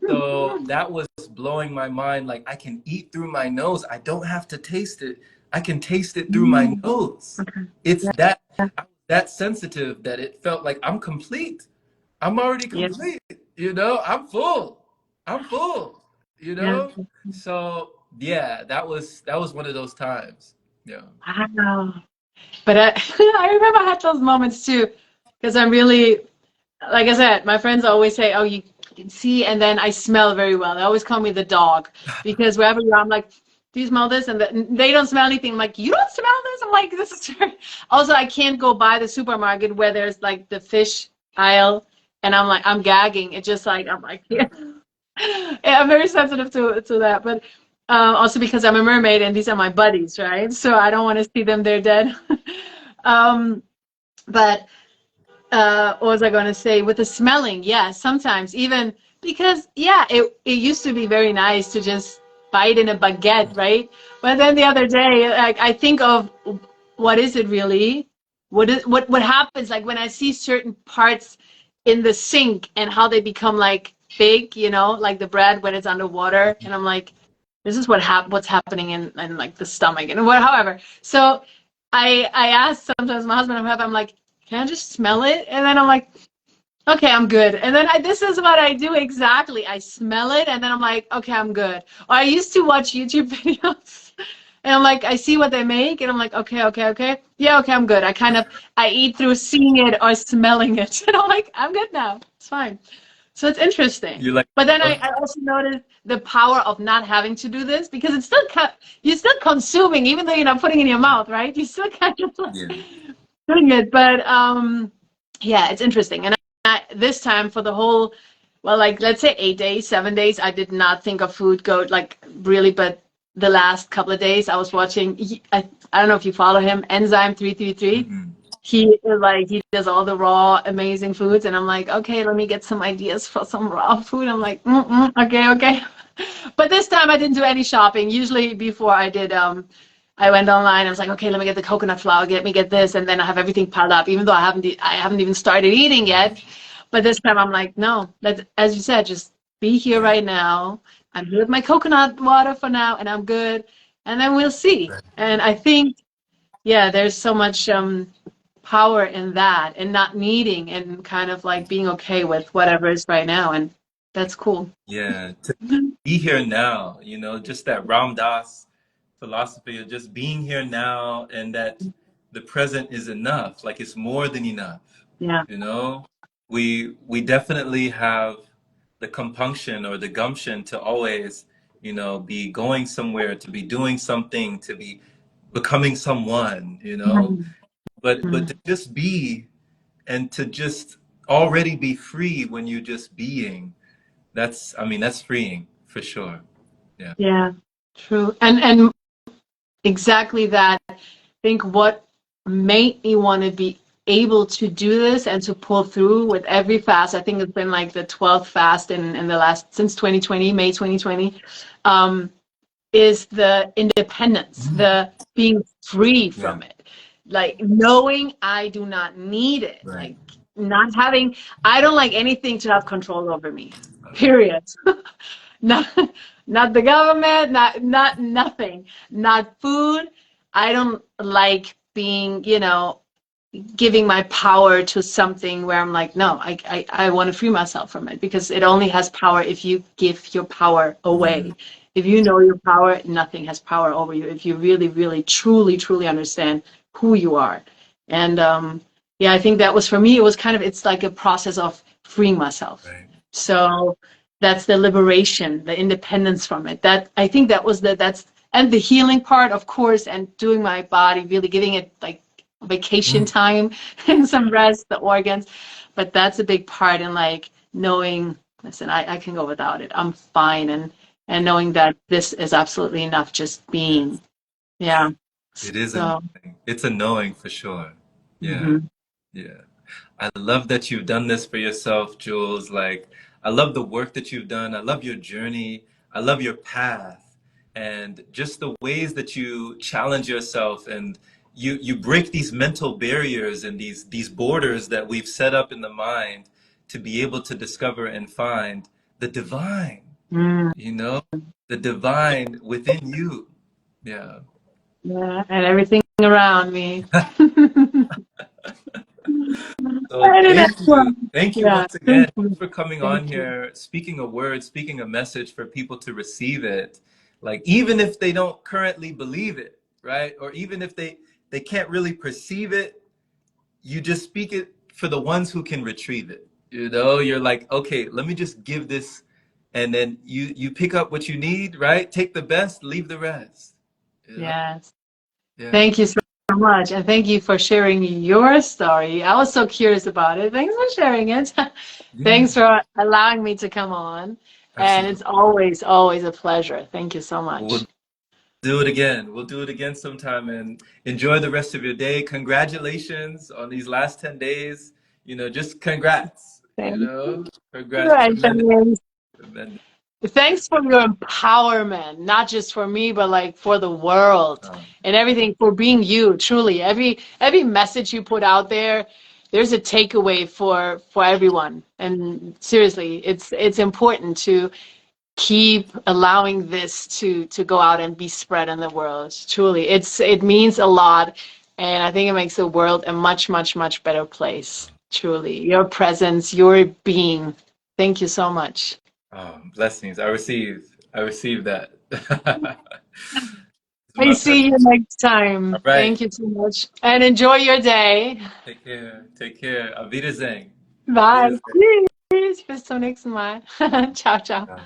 So that was blowing my mind. Like I can eat through my nose. I don't have to taste it. I can taste it through my nose. It's that sensitive that it felt like I'm complete. I'm already complete. I'm full. I'm full. So yeah, that was one of those times. Yeah. Wow. But I remember I had those moments too, because I'm really, like I said, my friends always say, oh, you can see, and then I smell very well. They always call me the dog, because wherever you are, I'm like, do you smell this? And they don't smell anything. I'm like, you don't smell this? I'm like, this is true. Also, I can't go by the supermarket where there's like the fish aisle, and I'm like, I'm gagging. It's just like, I'm like, yeah. Yeah, I'm very sensitive to that. But also because I'm a mermaid and these are my buddies, right? So I don't want to see them, they're dead. But what was I going to say? With the smelling, yeah, sometimes even because, yeah, it used to be very nice to just bite in a baguette, right? But then the other day, like, I think of what is it really? What happens like when I see certain parts in the sink and how they become like big, like the bread when it's underwater, and I'm like, this is what's happening in like the stomach and however. So I ask sometimes my husband, I'm like, can I just smell it? And then I'm like, okay, I'm good. And then this is what I do exactly. I smell it, and then I'm like, okay, I'm good. Or I used to watch YouTube videos, and I'm like, I see what they make, and I'm like, okay. Yeah, okay, I'm good. I eat through seeing it or smelling it. And I'm like, I'm good now. It's fine. So it's interesting. But then I also noticed the power of not having to do this, because it's still you're still consuming, even though you're not putting it in your mouth, right? You still kind of doing it. But yeah, it's interesting. And this time for the whole, well, like let's say 8 days, 7 days, I did not think of food go like really, but the last couple of days I was watching, I don't know if you follow him, Enzyme 333. he does all the raw amazing foods, and I'm like, okay, let me get some ideas for some raw food. I'm like, okay, okay. But this time I didn't do any shopping. Usually before I did, I went online. I was like, okay, let me get the coconut flour, get this, and then I have everything piled up, even though I haven't even started eating yet. But this time I'm like, no, let's, as you said, just be here Yeah. right now. I'm here with my coconut water for now, and I'm good. And then we'll see. Right. And I think, yeah, there's so much power in that, and not needing, and kind of like being okay with whatever is right now, and that's cool. Yeah. To be here now, you know, just that Ram Dass philosophy of just being here now, and that the present is enough, like it's more than enough. Yeah. You know, we definitely have the compunction or the gumption to always, you know, be going somewhere, to be doing something, to be becoming someone, you know. But to just be, and to just already be free when you're just being, that's, I mean, that's freeing for sure. Yeah. Yeah, true. And exactly that. I think what made me want to be able to do this and to pull through with every fast, I think it's been like the 12th fast in the last, since 2020, May 2020, um, is the independence, the being free Yeah. from it. Like knowing I do not need it. Right. Like not having, I don't like anything to have control over me. Period. Not not the government, not nothing. Not food. I don't like being, giving my power to something where I'm like, no, I want to free myself from it, because it only has power if you give your power away. If you know your power, nothing has power over you. If you really, really, truly, truly understand who you are. And yeah, I think that was for me, it was kind of, it's like a process of freeing myself. Right. So that's the liberation, the independence from it. That I think that was and the healing part, of course, and doing my body, really giving it like vacation time and some rest, the organs. But that's a big part in like knowing, listen, I can go without it. I'm fine. And knowing that this is absolutely enough, just being. Yes. Yeah. It is a So, knowing. It's a knowing for sure. Yeah. mhm. Yeah. I love that you've done this for yourself, Jules. Like, I love the work that you've done. I love your journey. I love your path, and just the ways that you challenge yourself, and you break these mental barriers and these borders that we've set up in the mind to be able to discover and find the divine, Mm, you know, the divine within you. Yeah. yeah, and everything around me. So And thank that's you. one. Thank you Yeah, once again thank you. for coming Thank on you. here, speaking a word, speaking a message for people to receive it. Like, even if they don't currently believe it, right? Or even if they can't really perceive it, you just speak it for the ones who can retrieve it. You know, you're like, okay, let me just give this, and then you pick up what you need, right? Take the best, leave the rest. You know? Yes. Yeah. Thank you so much. And thank you for sharing your story. I was so curious about it. Thanks for sharing it. Yeah. Thanks for allowing me to come on. And Absolutely. it's always, always a pleasure. Thank you so We'll much. do it again. We'll do it again sometime, and enjoy the rest of your day. Congratulations on these last 10 days. You know, just congrats. You Thank know, you. congrats. Right, Tremendous. thanks. Tremendous. Thanks for your empowerment, not just for me, but like for the world Um, and everything, for being you, truly. Every message you put out there, there's a takeaway for everyone. And seriously, it's important to keep allowing this to go out and be spread in the world. Truly. It means a lot, and I think it makes the world a much, much, much better place. Truly. Your presence, your being. Thank you so much. blessings. I receive. I receive that. It's I my see you privilege. next All time. right. Thank you so much. And enjoy your day. Take care. Take care. Auf Wiedersehen. Bye. Wiedersehen. Tschüss. Bis zum nächsten Mal. Ciao, ciao. Ciao.